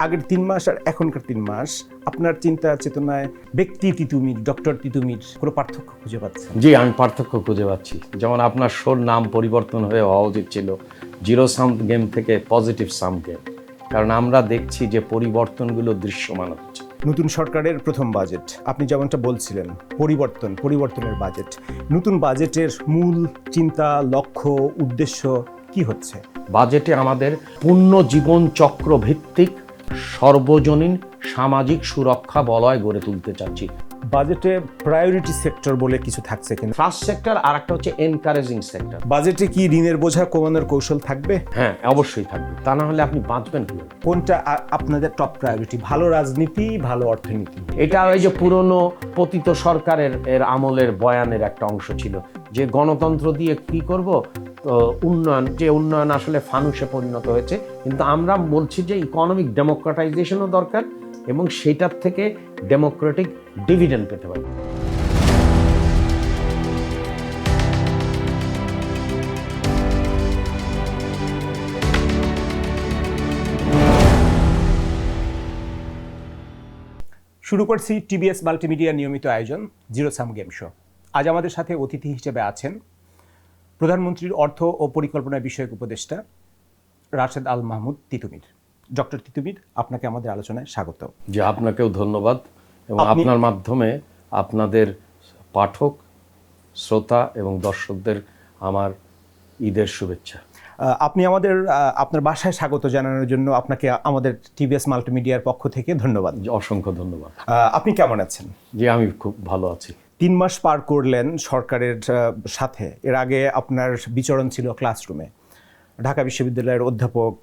আগের 3 মাস আর এখনকার 3 মাস আপনার চিন্তা চেতনায় ব্যক্তি তিতুমির, ডক্টর তিতুমির কোনো পার্থক্য খুঁজে পাচ্ছেন? জি, আমি পার্থক্য খুঁজে পাচ্ছি। যেমন আপনার শোর নাম পরিবর্তন হয়ে হওয়া উচিত ছিল জিরো সাম গেম থেকে পজিটিভ সাম গেম, কারণ আমরা দেখছি যে পরিবর্তনগুলো দৃশ্যমান হচ্ছে। নতুন সরকারের প্রথম বাজেট, আপনি যেমনটা বলছিলেন পরিবর্তনের বাজেট। নতুন বাজেটের মূল চিন্তা, লক্ষ্য, উদ্দেশ্য কি হচ্ছে? বাজেটে আমাদের পূর্ণ জীবন চক্র ভিত্তিক সর্বজনীন সামাজিক সুরক্ষা বলয় গড়ে তুলতে চাচ্ছি। বাজেটে প্রায়োরিটি সেক্টর বলে কিছু থাকছে কিনা? ফার্স্ট সেক্টর আর একটা হচ্ছে এনকারেজিং সেক্টর। বাজেটে কি ঋণের বোঝা কমানোর কৌশল থাকবে? হ্যাঁ, অবশ্যই থাকবে, তা না হলে আপনি বাঁচবেন কি? কোনটা আপনাদের টপ প্রায়োরিটি? ভালো রাজনীতি, ভালো অর্থনীতি? এটা ওই যে পুরনো পতিত সরকারের আমলের বয়ানের একটা অংশ ছিল যে গণতন্ত্র দিয়ে কি করব, উন্নয়ন আসলে ফানুষে পরিণত হয়েছে। কিন্তু আমরা বলছি যে ইকোনমিক ডেমোক্রেটাইজেশনও দরকার এবং সেটার থেকে ডেমোক্রেটিক ডিভিডেন্ড পেতে পারি। শুরু করছি টিবিএস মাল্টিমিডিয়া নিয়মিত আয়োজন জিরো সাম গেম শো। আজ আমাদের সাথে অতিথি হিসেবে আছেন প্রধানমন্ত্রীর অর্থ ও পরিকল্পনা বিষয়ক উপদেষ্টা রাশেদ আল মাহমুদ তিতুমির। ডক্টর তিতুমির, আপনাকে আমাদের আলোচনায় স্বাগত। যে আপনাকেও ধন্যবাদ এবং আপনার মাধ্যমে আপনাদের পাঠক, শ্রোতা এবং দর্শকদের আমার ঈদের শুভেচ্ছা। আপনি আপনার বাসায় স্বাগত জানানোর জন্য আপনাকে আমাদের টিবিএস মাল্টিমিডিয়ার পক্ষ থেকে ধন্যবাদ। অসংখ্য ধন্যবাদ। আপনি কেমন আছেন? জি, আমি খুব ভালো আছি। 3 মাস পার করলেন সরকারের সাথে। এর আগে আপনার বিচরণ ছিল ক্লাসরুমে। ঢাকা বিশ্ববিদ্যালয়ের অধ্যাপক,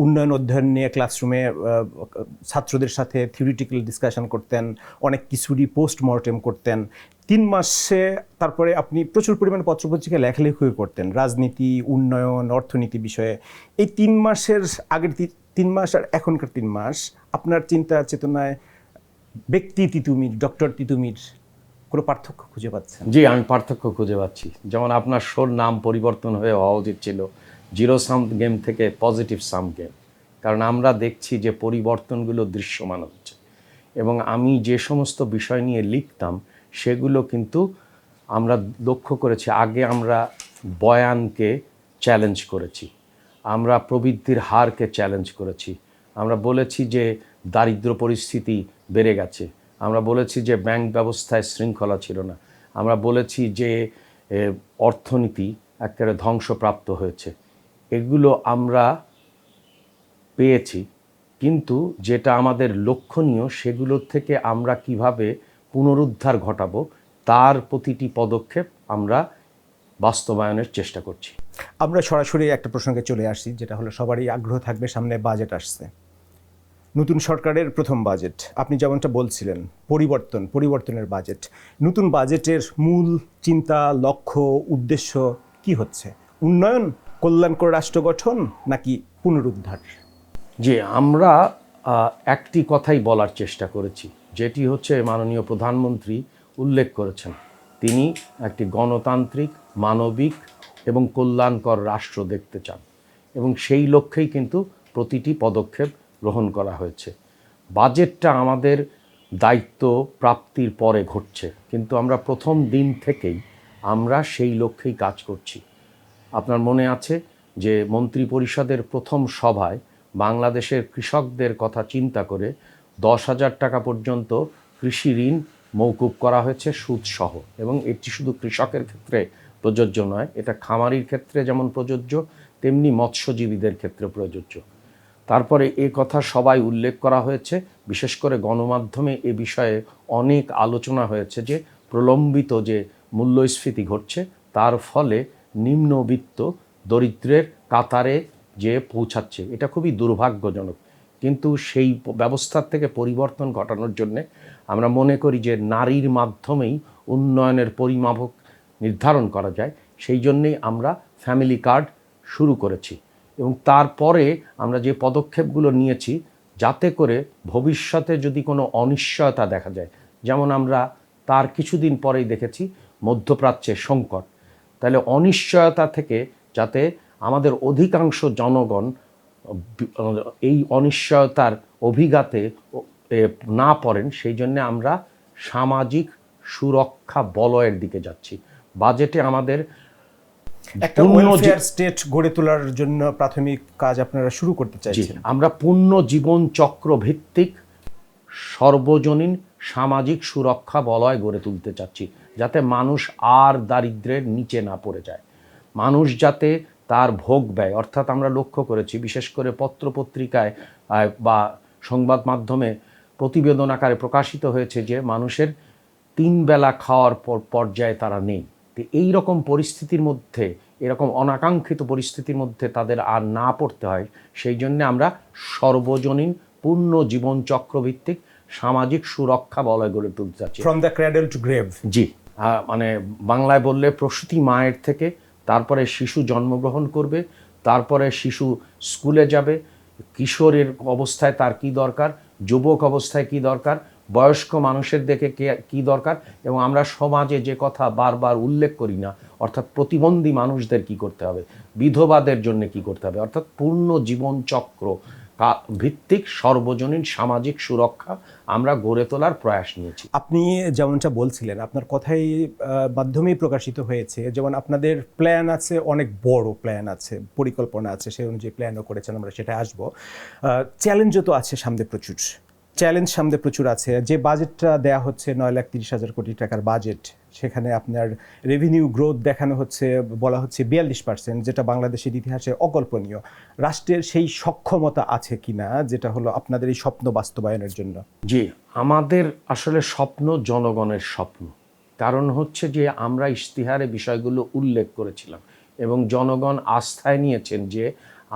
উন্নয়ন অধ্যয়ন নিয়ে ক্লাসরুমে ছাত্রদের সাথে থিওরিটিক্যাল ডিসকাশন করতেন, অনেক কিছুরই পোস্টমর্টেম করতেন। 3 মাসে তারপরে আপনি প্রচুর পরিমাণে পত্রপত্রিকায় লেখালেখি করতেন রাজনীতি, উন্নয়ন, অর্থনীতি বিষয়ে। এই 3 মাসের আগের 3 মাস আর এখনকার 3 মাস আপনার চিন্তা চেতনায় ব্যক্তি তিতুমির, ডক্টর তিতুমির কোনো পার্থক্য খুঁজে পাচ্ছেন? জি, আমি পার্থক্য খুঁজে পাচ্ছি। যেমন আপনার শোর নাম পরিবর্তন হয়ে হওয়া উচিত ছিল জিরো সাম গেম থেকে পজিটিভ সাম গেম, কারণ আমরা দেখছি যে পরিবর্তনগুলো দৃশ্যমান হচ্ছে এবং আমি যে সমস্ত বিষয় নিয়ে লিখতাম সেগুলো কিন্তু আমরা লক্ষ্য করেছি। আগে আমরা বয়ানকে চ্যালেঞ্জ করেছি, আমরা প্রবৃদ্ধির হারকে চ্যালেঞ্জ করেছি, আমরা বলেছি যে দারিদ্র পরিস্থিতি বেড়ে গেছে, আমরা বলেছি যে ব্যাংক ব্যবস্থায় শৃঙ্খলা ছিল না, আমরা বলেছি যে অর্থনীতি একেবারে ধ্বংসপ্রাপ্ত হয়েছে। এগুলো আমরা পেয়েছি, কিন্তু যেটা আমাদের লক্ষণীয় সেগুলোর থেকে আমরা কিভাবে পুনরুদ্ধার ঘটাবো তার প্রতিটি পদক্ষেপ আমরা বাস্তবায়নের চেষ্টা করছি। আমরা সরাসরি একটা প্রসঙ্গে চলে আসি, যেটা হলো সবারই আগ্রহ থাকবে, সামনে বাজেট আসছে। নতুন সরকারের প্রথম বাজেট, আপনি যেমনটা বলছিলেন পরিবর্তনের বাজেট। নতুন বাজেটের মূল চিন্তা, লক্ষ্য, উদ্দেশ্য কি হচ্ছে? উন্নয়ন, কল্যাণকর রাষ্ট্র গঠন নাকি পুনরুদ্ধার? যে আমরা একটি কথাই বলার চেষ্টা করেছি, যেটি হচ্ছে মাননীয় প্রধানমন্ত্রী উল্লেখ করেছেন। তিনি একটি গণতান্ত্রিক, মানবিক এবং কল্যাণকর রাষ্ট্র দেখতে চান এবং সেই লক্ষ্যেই কিন্তু প্রতিটি পদক্ষেপ গ্রহণ করা হয়েছে। বাজেটটা আমাদের দায়িত্ব প্রাপ্তির পরে ঘটছে, কিন্তু আমরা প্রথম দিন থেকেই আমরা সেই লক্ষ্যেই কাজ করছি। আপনার মনে আছে যে মন্ত্রী পরিষদের প্রথম সভায় বাংলাদেশের কৃষকদের কথা চিন্তা করে 10,000 টাকা পর্যন্ত কৃষি ঋণ মওকুফ করা হয়েছে সুদসহ, এবং এটি শুধু কৃষকের ক্ষেত্রে প্রযোজ্য নয়, এটা খামারির ক্ষেত্রে যেমন প্রযোজ্য তেমনি মৎস্যজীবীদের ক্ষেত্রে প্রযোজ্য। তারপরে এ কথা সবাই উল্লেখ করা হয়েছে, বিশেষ করে গণমাধ্যমে এ বিষয়ে অনেক আলোচনা হয়েছে যে প্রলম্বিত যে মূল্যস্ফীতি ঘটছে তার ফলে নিম্নবিত্ত দরিদ্রের কাতারে যে পৌঁছাচ্ছে, এটা খুবই দুর্ভাগ্যজনক। কিন্তু সেই ব্যবস্থার থেকে পরিবর্তন ঘটানোর জন্যে আমরা মনে করি যে নারীর মাধ্যমেই উন্নয়নের পরিমাপক নির্ধারণ করা যায়, সেই জন্যেই আমরা ফ্যামিলি কার্ড শুরু করেছি এবং তারপরে আমরা যে পদক্ষেপগুলো নিয়েছি যাতে করে ভবিষ্যতে যদি কোনো অনিশ্চয়তা দেখা যায়, যেমন আমরা তার কিছুদিন পরেই দেখেছি মধ্যপ্রাচ্যে সংকট, তাহলে অনিশ্চয়তা থেকে যাতে আমাদের অধিকাংশ জনগণ এই অনিশ্চয়তার অভিঘাতে না পড়েন, সেই জন্য আমরা সামাজিক সুরক্ষা বলয়ের দিকে যাচ্ছি। বাজেটে আমাদের একটা ওয়েলফেয়ার স্টেট গড়ে তোলার জন্য প্রাথমিক কাজ আপনারা শুরু করতে চাইছেন। আমরা পূর্ণ জীবন চক্র ভিত্তিক সর্বজনীন সামাজিক সুরক্ষা বলয় গড়ে তুলতে চাচ্ছি, যাতে মানুষ আর দারিদ্র্যের নিচে না পড়ে যায়। মানুষ যাতে তার ভোগ ব্যয়, অর্থাৎ আমরা লক্ষ্য করেছি বিশেষ করে পত্রপত্রিকায় বা সংবাদ মাধ্যমে প্রতিবেদন আকারে প্রকাশিত হয়েছে যে মানুষের 3 বেলা খাওয়ার পর্যায়ে তারা নেই। তো এই রকম পরিস্থিতির মধ্যে, এরকম অনাকাঙ্ক্ষিত পরিস্থিতির মধ্যে তাদের আর না পড়তে হয়, সেই জন্য আমরা সর্বজনীন পূর্ণ জীবন চক্রভিত্তিক সামাজিক সুরক্ষা বলয় গড়ে তুলতে চাচ্ছি। From the cradle to grave. জি, মানে বাংলায় বললে প্রসূতি মায়ের থেকে, তারপরে শিশু জন্মগ্রহণ করবে, তারপরে শিশু স্কুলে যাবে, কিশোরের অবস্থায় তার কি দরকার, যুবক অবস্থায় কি দরকার, বয়স্ক মানুষের দেখে কি দরকার, এবং আমরা সমাজে যে কথা বারবার উল্লেখ করি না, অর্থাৎ প্রতিবন্ধী মানুষদের কি করতে হবে, বিধবাদের জন্য কি করতে হবে, অর্থাৎ পূর্ণ জীবন চক্র ভিত্তিক সর্বজনীন সামাজিক সুরক্ষা আমরা গড়ে তোলার প্রয়াস নিয়েছি। আপনি যেমনটা বলছিলেন, আপনার কথাই মাধ্যমেই প্রকাশিত হয়েছে, যেমন আপনাদের প্ল্যান আছে, অনেক বড় প্ল্যান আছে, পরিকল্পনা আছে, সেই অনুযায়ী প্ল্যানও করেছেন, আমরা সেটা আসবো। চ্যালেঞ্জও তো আছে সামনে প্রচুর, সামনে প্রচুর আছে। যে বাজেটটা দেয়া হচ্ছে 9,30,000 কোটি টাকার বাজেট, সেখানে আপনার রেভিনিউ গ্রোথ দেখানো হচ্ছে, বলা হচ্ছে 42%, যেটা বাংলাদেশের ইতিহাসে অকল্পনীয়। রাষ্ট্রের সেই সক্ষমতা আছে কিনা, যেটা হলো আপনাদের এই স্বপ্ন বাস্তবায়নের জন্য? জি, আমাদের আসলে স্বপ্ন জনগণের স্বপ্ন। কারণ হচ্ছে যে আমরা ইশতেহারে বিষয়গুলো উল্লেখ করেছিলাম এবং জনগণ আস্থায় নিয়েছেন যে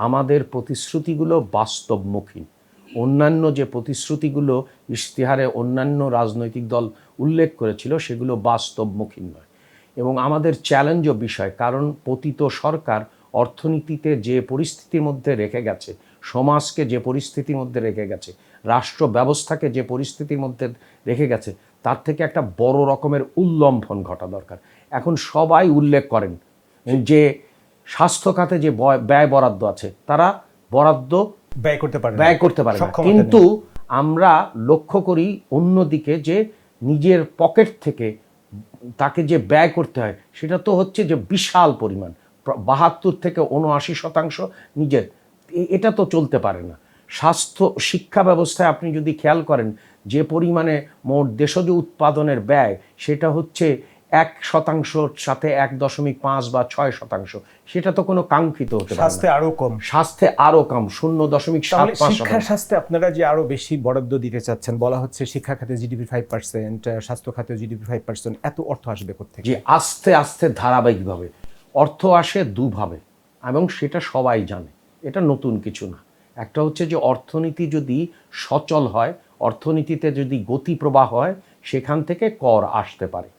আমাদের প্রতিশ্রুতিগুলো বাস্তবমুখী। অন্যান্য যে প্রতিশ্রুতিগুলো ইশতেহারে অন্যান্য রাজনৈতিক দল উল্লেখ করেছিল, সেগুলো বাস্তবমুখী নয়। এবং আমাদের চ্যালেঞ্জও বিষয়, কারণ পতিত সরকার অর্থনীতিতে যে পরিস্থিতির মধ্যে রেখে গেছে, সমাজকে যে পরিস্থিতির মধ্যে রেখে গেছে, রাষ্ট্র ব্যবস্থাকে যে পরিস্থিতির মধ্যে রেখে গেছে, তার থেকে একটা বড় রকমের উল্লম্ফন ঘটা দরকার। এখন সবাই উল্লেখ করেন যে স্বাস্থ্য খাতে যে ব্যয় বরাদ্দ আছে, তারা বরাদ্দ ব্যয় করতে পারে, কিন্তু আমরা লক্ষ্য করি অন্যদিকে যে নিজের পকেট থেকে তাকে যে ব্যয় করতে হয়, সেটা তো হচ্ছে যে বিশাল পরিমাণ, 72 থেকে 79% নিজের। এটা তো চলতে পারে না। স্বাস্থ্য শিক্ষা ব্যবস্থায় আপনি যদি খেয়াল করেন, যে পরিমাণে মোট দেশজ উৎপাদনের ব্যয়, সেটা হচ্ছে 1% সাথে 1.5 বা 6%, সেটা তো কোনো কাঙ্ক্ষিত হতে পারে না। স্বাস্থ্যে আরো কম 0.75%। শিক্ষা স্বাস্থ্যে আপনারা যে আরো বেশি বরাদ্দ দিতে চাচ্ছেন, বলা হচ্ছে শিক্ষা খাতে জিডিপি 5%, স্বাস্থ্য খাতে জিডিপি 5%, এত অর্থ আসবে কোত্থেকে? যে আস্তে আস্তে ধারাবাহিকভাবে অর্থ আসে দুভাবে, এবং সেটা সবাই জানে, এটা নতুন কিছু না। একটা হচ্ছে যে অর্থনীতি যদি সচল হয়, অর্থনীতিতে যদি গতি প্রবাহ হয়, সেখান থেকে কর আসতে পারে,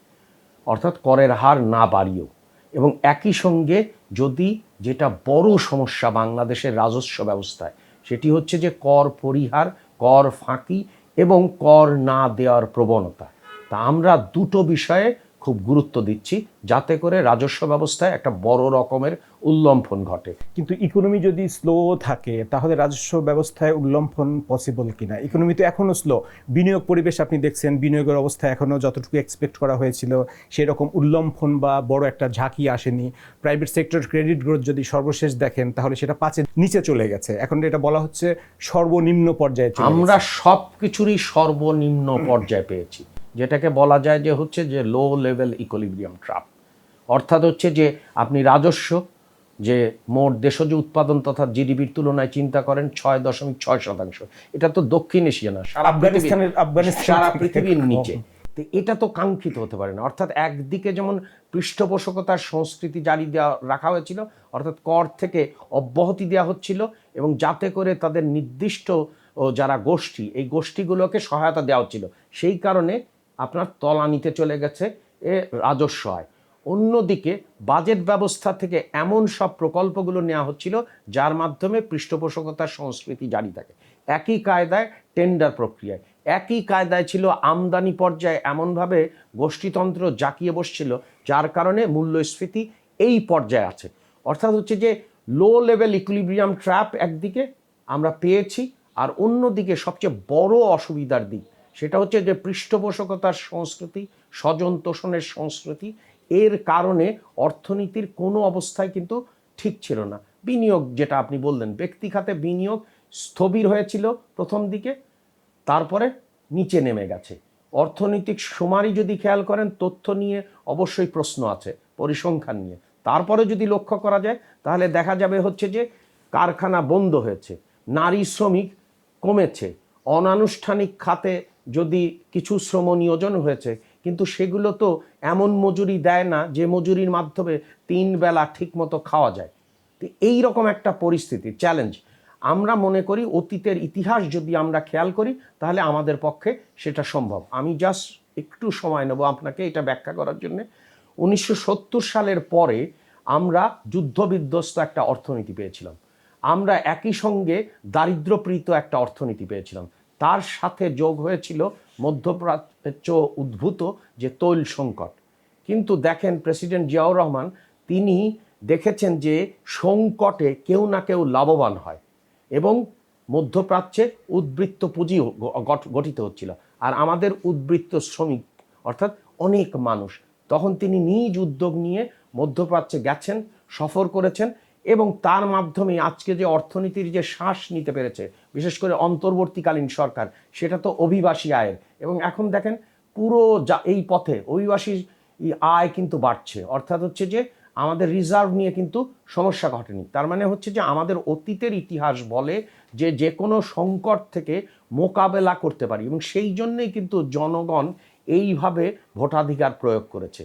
অর্থাৎ করের হার না বাড়িয়েও। এবং একই সঙ্গে যদি, যেটা বড় সমস্যা বাংলাদেশের রাজস্ব ব্যবস্থায়, সেটি হচ্ছে যে কর পরিহার, কর ফাঁকি এবং কর না দেওয়ার প্রবণতা। তা আমরা দুটো বিষয়ে খুব গুরুত্ব দিচ্ছি, যাতে করে রাজস্ব ব্যবস্থায় একটা বড় রকমের উল্লম্ফন ঘটে। কিন্তু ইকোনমি যদি স্লো থাকে, তাহলে রাজস্ব ব্যবস্থায় উল্লম্ফন পসিবল কিনা? ইকোনমি তো এখনও স্লো, বিনিয়োগ পরিবেশ আপনি দেখছেন, বিনিয়োগের অবস্থা এখনও যতটুকু এক্সপেক্ট করা হয়েছিল সেরকম উল্লম্ফন বা বড় একটা ঝাঁকি আসেনি। প্রাইভেট সেক্টর ক্রেডিট গ্রোথ যদি সর্বশেষ দেখেন, তাহলে সেটা 5-এর নিচে চলে গেছে। এখন এটা বলা হচ্ছে সর্বনিম্ন পর্যায়ে। আমরা সব কিছুরই সর্বনিম্ন পর্যায়ে পেয়েছি, যেটাকে বলা যায় যে হচ্ছে যে লো লেভেল ইকুইলিব্রিয়াম ট্র্যাপ। অর্থাৎ হচ্ছে যে আপনি রাজস্ব যে মোট দেশজ উৎপাদন তথা জিডিপির তুলনায় চিন্তা করেন 6.6%, এটা তো দক্ষিণ এশিয়া না, সারা পৃথিবীর নিচে। তো এটা তো কাঙ্ক্ষিত হতে পারে না। অর্থাৎ একদিকে যেমন পৃষ্ঠপোষকতার সংস্কৃতি জারি রাখা হয়েছিল, অর্থাৎ কর থেকে অব্যাহতি দেওয়া হচ্ছিল, এবং যাতে করে তাদের নির্দিষ্ট যারা গোষ্ঠী, এই গোষ্ঠীগুলোকে সহায়তা দেওয়া হচ্ছিল, সেই কারণে আপনার তলানিতে চলে গেছে রাজস্ব আয়। অন্যদিকে বাজেট ব্যবস্থা থেকে এমন সব প্রকল্পগুলো নেওয়া হচ্ছিল যার মাধ্যমে পৃষ্ঠপোষকতার সংস্কৃতি জারি থাকে। একই কায়দায় টেন্ডার প্রক্রিয়ায়, একই কায়দায় ছিল আমদানি পর্যায়ে, এমনভাবে গোষ্ঠীতন্ত্র জাকিয়ে বসছিল, যার কারণে মূল্যস্ফীতি এই পর্যায়ে আছে। অর্থাৎ হচ্ছে যে লো লেভেল ইকুইলিব্রিয়াম ট্র্যাপ একদিকে, আমরা পেয়েছি। আর অন্যদিকে সবচেয়ে বড় অসুবিধার দিক সেটা হচ্ছে যে পৃষ্ঠপোষকতার সংস্কৃতি, স্বজন তোষণের সংস্কৃতি, এর কারণে অর্থনীতির কোনো অবস্থায় কিন্তু ঠিক ছিল না। বিনিয়োগ, যেটা আপনি বললেন, ব্যক্তি খাতে বিনিয়োগ স্থবির হয়েছিল প্রথম দিকে, তারপরে নিচে নেমে গেছে। অর্থনৈতিক সুমারি যদি খেয়াল করেন, তথ্য নিয়ে অবশ্যই প্রশ্ন আছে, পরিসংখ্যান নিয়ে। তারপরে যদি লক্ষ্য করা যায় তাহলে দেখা যাবে হচ্ছে যে কারখানা বন্ধ হয়েছে, নারী শ্রমিক কমেছে, অনানুষ্ঠানিক খাতে যদি কিছু শ্রম নিয়োজন হয়েছে, কিন্তু সেগুলো তো এমন মজুরি দেয় না যে মজুরির মাধ্যমে 3 বেলা ঠিকমতো খাওয়া যায়। তো এইরকম একটা পরিস্থিতি, চ্যালেঞ্জ। আমরা মনে করি অতীতের ইতিহাস যদি আমরা খেয়াল করি তাহলে আমাদের পক্ষে সেটা সম্ভব। আমি জাস্ট একটু সময় নেব আপনাকে এটা ব্যাখ্যা করার জন্য। 1970 সালের পরে আমরা যুদ্ধবিধ্বস্ত একটা অর্থনীতি পেয়েছিলাম, আমরা একই সঙ্গে দারিদ্র্যপীড়িত একটা অর্থনীতি পেয়েছিলাম, তার সাথে যোগ হয়েছিল মধ্যপ্রাচ্য উদ্ভূত যে তৈল সংকট। কিন্তু দেখেন, প্রেসিডেন্ট জিয়াউর রহমান তিনি দেখেছেন যে সংকটে কেউ না কেউ লাভবান হয় এবং মধ্যপ্রাচ্যে উদ্বৃত্ত পুঁজি গঠিত হচ্ছিল, আর আমাদের উদ্বৃত্ত শ্রমিক অর্থাৎ অনেক মানুষ। তখন তিনি নিজ উদ্যোগ নিয়ে মধ্যপ্রাচ্যে গেছেন, সফর করেছেন, এবং তার মাধ্যমে আজকে যে অর্থনীতির যে শ্বাস নিতে পেরেছে, বিশেষ করে অন্তর্বর্তীকালীন সরকার, সেটা তো অভিবাসী আয়ের। এবং এখন দেখেন পুরো এই পথে অভিবাসী আয় কিন্তু বাড়ছে, অর্থাৎ হচ্ছে যে আমাদের রিজার্ভ নিয়ে কিন্তু সমস্যা ঘটেনি। তার মানে হচ্ছে যে আমাদের অতীতের ইতিহাস বলে যে যে কোনো সংকট থেকে মোকাবেলা করতে পারি, এবং সেই জন্যই কিন্তু জনগণ এইভাবে ভোটাধিকার প্রয়োগ করেছে।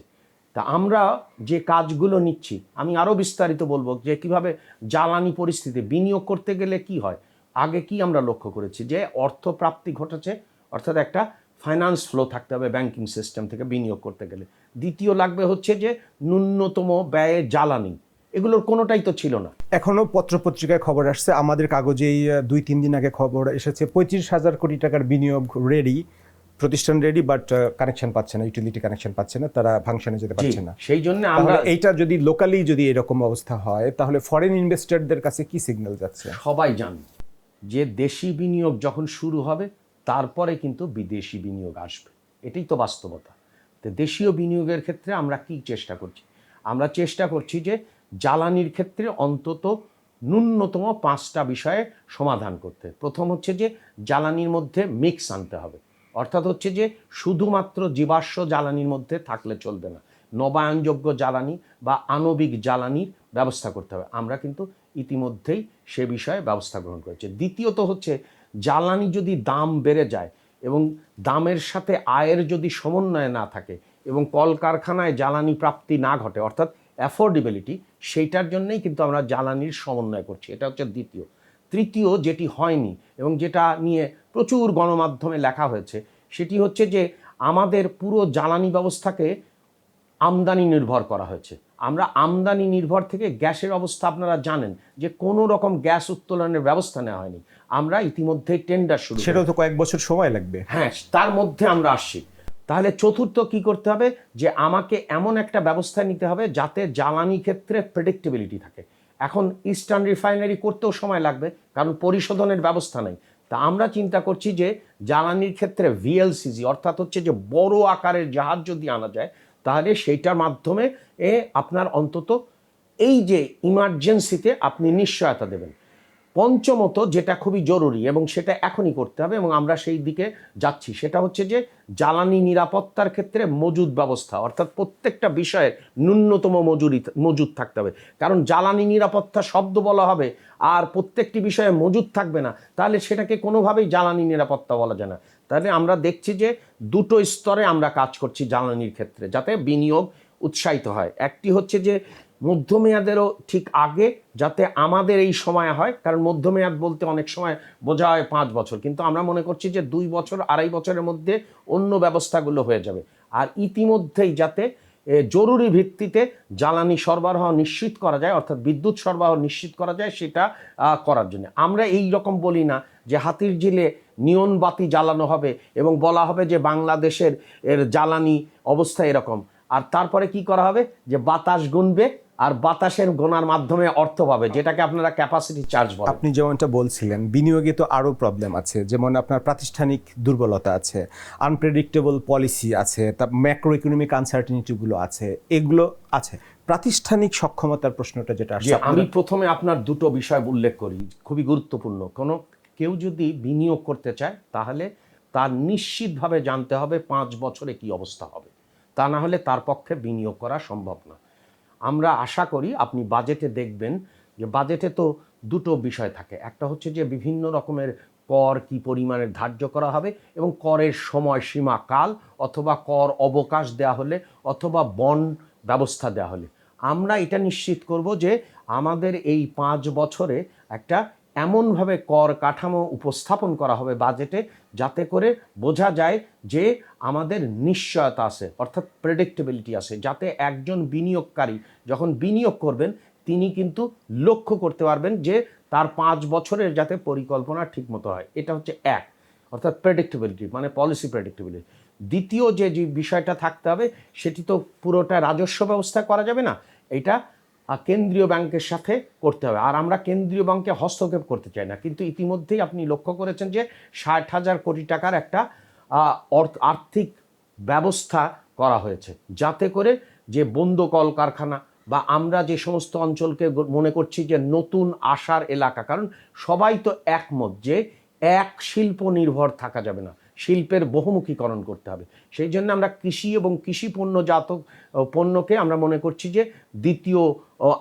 তা আমরা যে কাজগুলো নিচ্ছি, আমি আরও বিস্তারিত বলবো যে কিভাবে জ্বালানি পরিস্থিতি বিনিয়োগ করতে গেলে কি হয়। আগে কি আমরা লক্ষ্য করেছি যে অর্থপ্রাপ্তি ঘটেছে, অর্থাৎ একটা ফাইন্যান্স ফ্লো থাকতে হবে ব্যাংকিং সিস্টেম থেকে বিনিয়োগ করতে গেলে। দ্বিতীয় লাগবে হচ্ছে যে ন্যূনতম ব্যয়ে জ্বালানি, এগুলোর কোনোটাই তো ছিল না। এখনো পত্রপত্রিকায় খবর আসছে, আমাদের কাগজেই 2-3 দিন আগে খবর এসেছে 35,000 কোটি টাকার বিনিয়োগ রেডি, প্রতিষ্ঠান রেডি, বাট কানেকশন পাচ্ছে না, ইউটিলিটি কানেকশন পাচ্ছে না, তারা ফাংশনে যেতে পারছে না। সেই জন্য আমরা এইটা যদি লোকালি যদি এরকম অবস্থা হয় তাহলে ফরেন ইনভেস্টরদের কাছে কি সিগন্যাল যাচ্ছে? সবাই জানে যে দেশি বিনিয়োগ যখন শুরু হবে তারপরে কিন্তু বিদেশি বিনিয়োগ আসবে, এটাই তো বাস্তবতা। তো দেশীয় বিনিয়োগের ক্ষেত্রে আমরা কি চেষ্টা করছি? আমরা চেষ্টা করছি যে জ্বালানির ক্ষেত্রে অন্তত ন্যূনতম 5টা বিষয়ে সমাধান করতে। প্রথম হচ্ছে যে জ্বালানির মধ্যে মিক্স আনতে হবে, অর্থাৎ হচ্ছে যে শুধুমাত্র জীবাশ্ম জ্বালানির মধ্যে থাকলে চলবে না, নবায়নযোগ্য জ্বালানি বা আণবিক জ্বালানির ব্যবস্থা করতে হবে। আমরা কিন্তু ইতিমধ্যেই সে বিষয়ে ব্যবস্থা গ্রহণ করেছি। দ্বিতীয়ত হচ্ছে জ্বালানি যদি দাম বেড়ে যায় এবং দামের সাথে আয়ের যদি সমন্বয় না থাকে এবং কলকারখানায় জ্বালানি প্রাপ্তি না ঘটে, অর্থাৎ অ্যাফোর্ডেবিলিটি, সেইটার জন্যই কিন্তু আমরা জ্বালানির সমন্বয় করছি। এটা হচ্ছে দ্বিতীয়। তৃতীয় যেটি হয়নি এবং যেটা নিয়ে প্রচুর গণমাধ্যমে লেখা হয়েছে, সেটি হচ্ছে যে আমাদের পুরো জ্বালানি ব্যবস্থাকে আমদানি নির্ভর করা হয়েছে। আমরা আমদানি নির্ভর থেকে গ্যাসের অবস্থা আপনারা জানেন যে কোনো রকম গ্যাস উত্তোলনের ব্যবস্থা নেওয়া হয়নি। আমরা ইতিমধ্যেই টেন্ডার শুরু, সেটাও তো কয়েক বছর সময় লাগবে। হ্যাঁ, তার মধ্যে আমরা আসছি। তাহলে চতুর্থ কি করতে হবে, যে আমাকে এমন একটা ব্যবস্থা নিতে হবে যাতে জ্বালানি ক্ষেত্রে প্রেডিক্টেবিলিটি থাকে। এখন ইস্টার্ন রিফাইনারি করতেও সময় লাগবে, কারণ পরিশোধনের ব্যবস্থা নেই। তা আমরা চিন্তা করছি যে জ্বালানির ক্ষেত্রে ভিএলসিজি, অর্থাৎ হচ্ছে যে বড় আকারের জাহাজ যদি আনা যায় তাহলে সেইটার মাধ্যমে আপনার অন্তত এই যে ইমার্জেন্সিতে আপনি নিশ্চয়তা দেবেন। পঞ্চমত যেটা খুবই জরুরি এবং সেটা এখনই করতে হবে এবং আমরা সেই দিকে যাচ্ছি, সেটা হচ্ছে যে জ্বালানি নিরাপত্তার ক্ষেত্রে মজুদ ব্যবস্থা, অর্থাৎ প্রত্যেকটা বিষয়ের ন্যূনতম মজুদ থাকতে হবে। কারণ জ্বালানি নিরাপত্তা শব্দ বলা হবে আর প্রত্যেকটি বিষয়ে মজুদ থাকবে না, তাহলে সেটাকে কোনোভাবেই জ্বালানি নিরাপত্তা বলা যায় না। তাহলে আমরা দেখছি যে দুটো স্তরে আমরা কাজ করছি জ্বালানির ক্ষেত্রে যাতে বিনিয়োগ উৎসাহিত হয়। একটি হচ্ছে যে মধ্যমেয়াদেরও ঠিক আগে যাতে আমাদের এই সময় হয়, কারণ মধ্যমেয়াদ বলতে অনেক সময় বোঝা হয় 5 বছর, কিন্তু আমরা মনে করছি যে 2 বছর 2.5 বছরের মধ্যে অন্য ব্যবস্থাগুলো হয়ে যাবে। আর ইতিমধ্যেই যাতে জরুরি ভিত্তিতে জ্বালানি সরবরাহ নিশ্চিত করা যায়, অর্থাৎ বিদ্যুৎ সরবরাহ নিশ্চিত করা যায়, সেটা করার জন্য আমরা এই রকম বলি না যে হাতির ঝিলে নিয়ন বাতি জ্বালানো হবে এবং বলা হবে যে বাংলাদেশের জ্বালানি অবস্থা এরকম, আর তারপরে কি করা হবে যে বাতাস গুনবে আর বাতাসের গোনার মাধ্যমে অর্থ পাবে, যেটাকে আপনারা ক্যাপাসিটি চার্জ বলেন। আপনি যেমনটা বলছিলেন, বিনিয়োগে তো আরও প্রবলেম আছে, যেমন আপনার প্রাতিষ্ঠানিক দুর্বলতা আছে, আনপ্রেডিক্টেবল পলিসি আছে, তা ম্যাক্রো ইকোনমিক আনসার্টিনিটিগুলো আছে, এগুলো আছে। প্রাতিষ্ঠানিক সক্ষমতার প্রশ্নটা যেটা যে আসছে, আমি প্রথমে আপনার দুটো বিষয় উল্লেখ করি, খুবই গুরুত্বপূর্ণ। কেউ যদি বিনিয়োগ করতে চায় তাহলে তার নিশ্চিতভাবে জানতে হবে 5 বছরে কি অবস্থা হবে, তা না হলে তার পক্ষে বিনিয়োগ করা সম্ভব না। আমরা আশা করি আপনি বাজেটে দেখবেন যে বাজেটে তো দুটো বিষয় থাকে, একটা হচ্ছে যে বিভিন্ন রকমের কর কি পরিমাণে ধার্য করা হবে এবং করের সময়সীমা কাল, অথবা কর অবকাশ দেওয়া হলে, অথবা বন্ড ব্যবস্থা দেওয়া হলে আমরা এটা নিশ্চিত করব যে আমাদের এই 5 বছরে একটা এমনভাবে কর কাঠামো উপস্থাপন করা হবে বাজেটে, যাতে করে বোঝা যায় যে আমাদের নিশ্চয়তা আছে, অর্থাৎ প্রেডিক্টেবিলিটি আছে, যাতে একজন বিনিয়োগকারী যখন বিনিয়োগ করবেন তিনি কিন্তু লক্ষ্য করতে পারবেন যে তার 5 বছরের যাতে পরিকল্পনা ঠিকমতো হয়। এটা হচ্ছে এক, অর্থাৎ প্রেডিক্টেবিলিটি, মানে পলিসি প্রেডিক্টেবিলিটি। দ্বিতীয় যে বিষয়টা থাকতে হবে, সেটি তো পুরোটা রাজস্ব ব্যবস্থা করা যাবে না, এটা কেন্দ্রীয় ব্যাংকের সাথে করতে হবে। আর আমরা কেন্দ্রীয় ব্যাংকে হস্তক্ষেপ করতে চাই না, কিন্তু ইতিমধ্যেই আপনি লক্ষ্য করেছেন যে 60,000 কোটি টাকার একটা আর্থিক ব্যবস্থা করা হয়েছে, যাতে করে যে বন্ধ কলকারখানা বা আমরা যে সমস্ত অঞ্চলকে মনে করছি যে নতুন আশার এলাকা, কারণ সবাই তো একমত যে এক শিল্প নির্ভর থাকা যাবে না, শিল্পের বহুমুখীকরণ করতে হবে। সেই জন্য আমরা কৃষি এবং কৃষি পণ্যজাত পণ্যকে আমরা মনে করছি যে দ্বিতীয়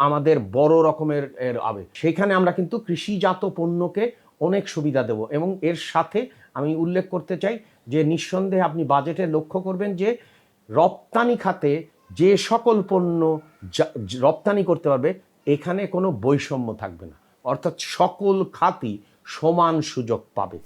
আমাদের বড় রকমের হবে। সেইখানে আমরা কিন্তু কৃষিজাত পণ্যকে অনেক সুবিধা দেব। এবং এর সাথে আমি উল্লেখ করতে চাই যে নিঃসন্দেহে আপনি বাজেটে লক্ষ্য করবেন যে রপ্তানি খাতে যে সকল পণ্য রপ্তানি করতে পারবে, এখানে কোনো বৈষম্য থাকবে না, অর্থাৎ সকল খাতই সমান সুযোগ পাবে।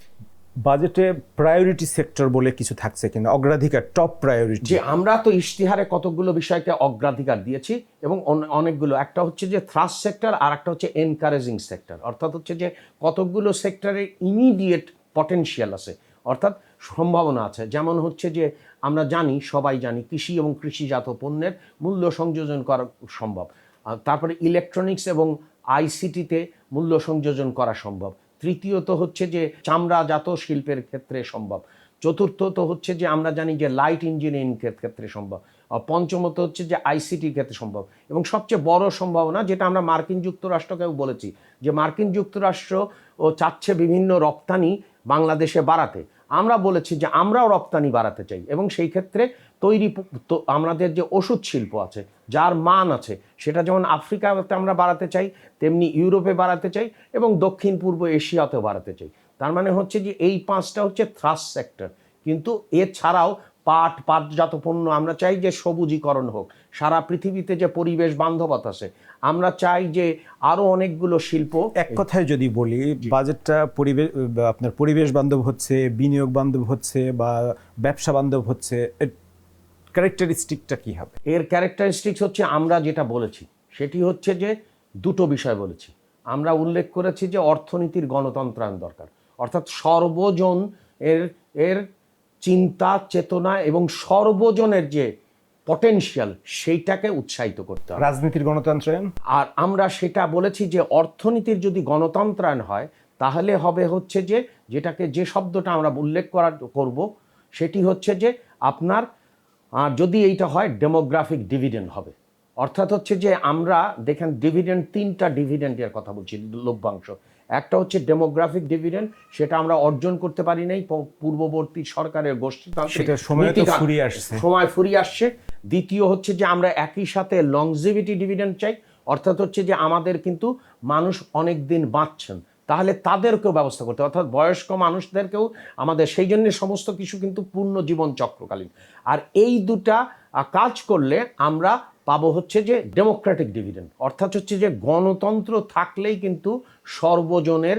বাজেটে প্রায়োরিটি সেক্টর বলে কিছু থাকছে কিনা, অগ্রাধিকার, টপ প্রায়োরিটি? যে আমরা তো ইশতেহারে কতগুলো বিষয়কে অগ্রাধিকার দিয়েছি এবং অনেকগুলো, একটা হচ্ছে যে থ্রাস্ট সেক্টর, আর একটা হচ্ছে এনকারেজিং সেক্টর, অর্থাৎ হচ্ছে যে কতগুলো সেক্টরের ইমিডিয়েট পটেনশিয়াল আছে, অর্থাৎ সম্ভাবনা আছে। যেমন হচ্ছে যে আমরা জানি, সবাই জানি, কৃষি এবং কৃষিজাত পণ্যের মূল্য সংযোজন করা সম্ভব। তারপরে ইলেকট্রনিক্স এবং আইসিটিতে মূল্য সংযোজন করা সম্ভব। তৃতীয়ত হচ্ছে যে চামড়াজাত শিল্পের ক্ষেত্রে সম্ভব। চতুর্থত হচ্ছে যে আমরা জানি যে লাইট ইঞ্জিনিয়ারিং ক্ষেত্রে সম্ভব। পঞ্চমত হচ্ছে যে আইসিটির ক্ষেত্রে সম্ভব। এবং সবচেয়ে বড় সম্ভাবনা, যেটা আমরা মার্কিন যুক্তরাষ্ট্রকেও বলেছি, যে মার্কিন যুক্তরাষ্ট্র চাচ্ছে বিভিন্ন রপ্তানি বাংলাদেশে বাড়াতে। আমরা বলেছি যে আমরাও রপ্তানি বাড়াতে চাই, এবং সেই ক্ষেত্রে আমাদের যে ওষুধ শিল্প আছে, যার মান আছে, সেটা যেমন আফ্রিকাতে আমরা বাড়াতে চাই, তেমনি ইউরোপে বাড়াতে চাই এবং দক্ষিণ পূর্ব এশিয়াতেও বাড়াতে চাই। তার মানে হচ্ছে যে এই 5টা হচ্ছে থ্রাস্ট সেক্টর। কিন্তু এছাড়াও পাটজাত পণ্য আমরা চাই যে সবুজীকরণ হোক, সারা পৃথিবীতে যে পরিবেশ বান্ধবতা আছে, আমরা চাই যে আরও অনেকগুলো শিল্প। এক কথায় যদি বলি, বাজেটটা আপনার পরিবেশ বান্ধব হচ্ছে, বিনিয়োগ বান্ধব হচ্ছে, বা ব্যবসা বান্ধব হচ্ছে, ক্যারেক্টারিস্টিকটা কি হবে? এর ক্যারেক্টারিস্টিক্স হচ্ছে আমরা যেটা বলেছি সেটি হচ্ছে যে দুটো বিষয় বলেছি। আমরা উল্লেখ করেছি যে অর্থনীতির গণতন্ত্রায়ন দরকার, অর্থাৎ সর্বজন এর চিন্তা চেতনা এবং সর্বজনের যে পটেনশিয়াল, সেইটাকে উৎসাহিত করতে হবে। রাজনীতির গণতন্ত্রায়ন। আর আমরা সেটা বলেছি যে অর্থনীতির যদি গণতন্ত্রায়ন হয়, তাহলে হবে হচ্ছে যে শব্দটা আমরা উল্লেখ করব, সেটি হচ্ছে যে আপনার যদি এইটা হয় ডেমোগ্রাফিক ডিভিডেন্ড হবে। অর্থাৎ হচ্ছে যে আমরা দেখেন ডিভিডেন্ড, 3টা ডিভিডেন্ডের কথা বলছি, লভ্যাংশ। একটা হচ্ছে ডেমোগ্রাফিক ডিভিডেন্ড, সেটা আমরা অর্জন করতে পারি নাই পূর্ববর্তী সরকারের গোষ্ঠীতান্ত্রিক সময় ফুরিয়ে আসছে। দ্বিতীয় হচ্ছে যে আমরা একই সাথে লংজিভিটি ডিভিডেন্ড চাই, অর্থাৎ হচ্ছে যে আমাদের কিন্তু মানুষ অনেক দিন বাঁচছেন, তাহলে তাদেরকেও ব্যবস্থা করতে, অর্থাৎ বয়স্ক মানুষদেরকেও আমাদের, সেই জন্য সমস্ত কিছু কিন্তু পূর্ণ জীবন চক্রকালীন। আর এই দুটা কাজ করলে আমরা পাবো হচ্ছে যে ডেমোক্রেটিক ডিভিডেন্ড, অর্থাৎ হচ্ছে যে গণতন্ত্র থাকলেই কিন্তু সর্বজনের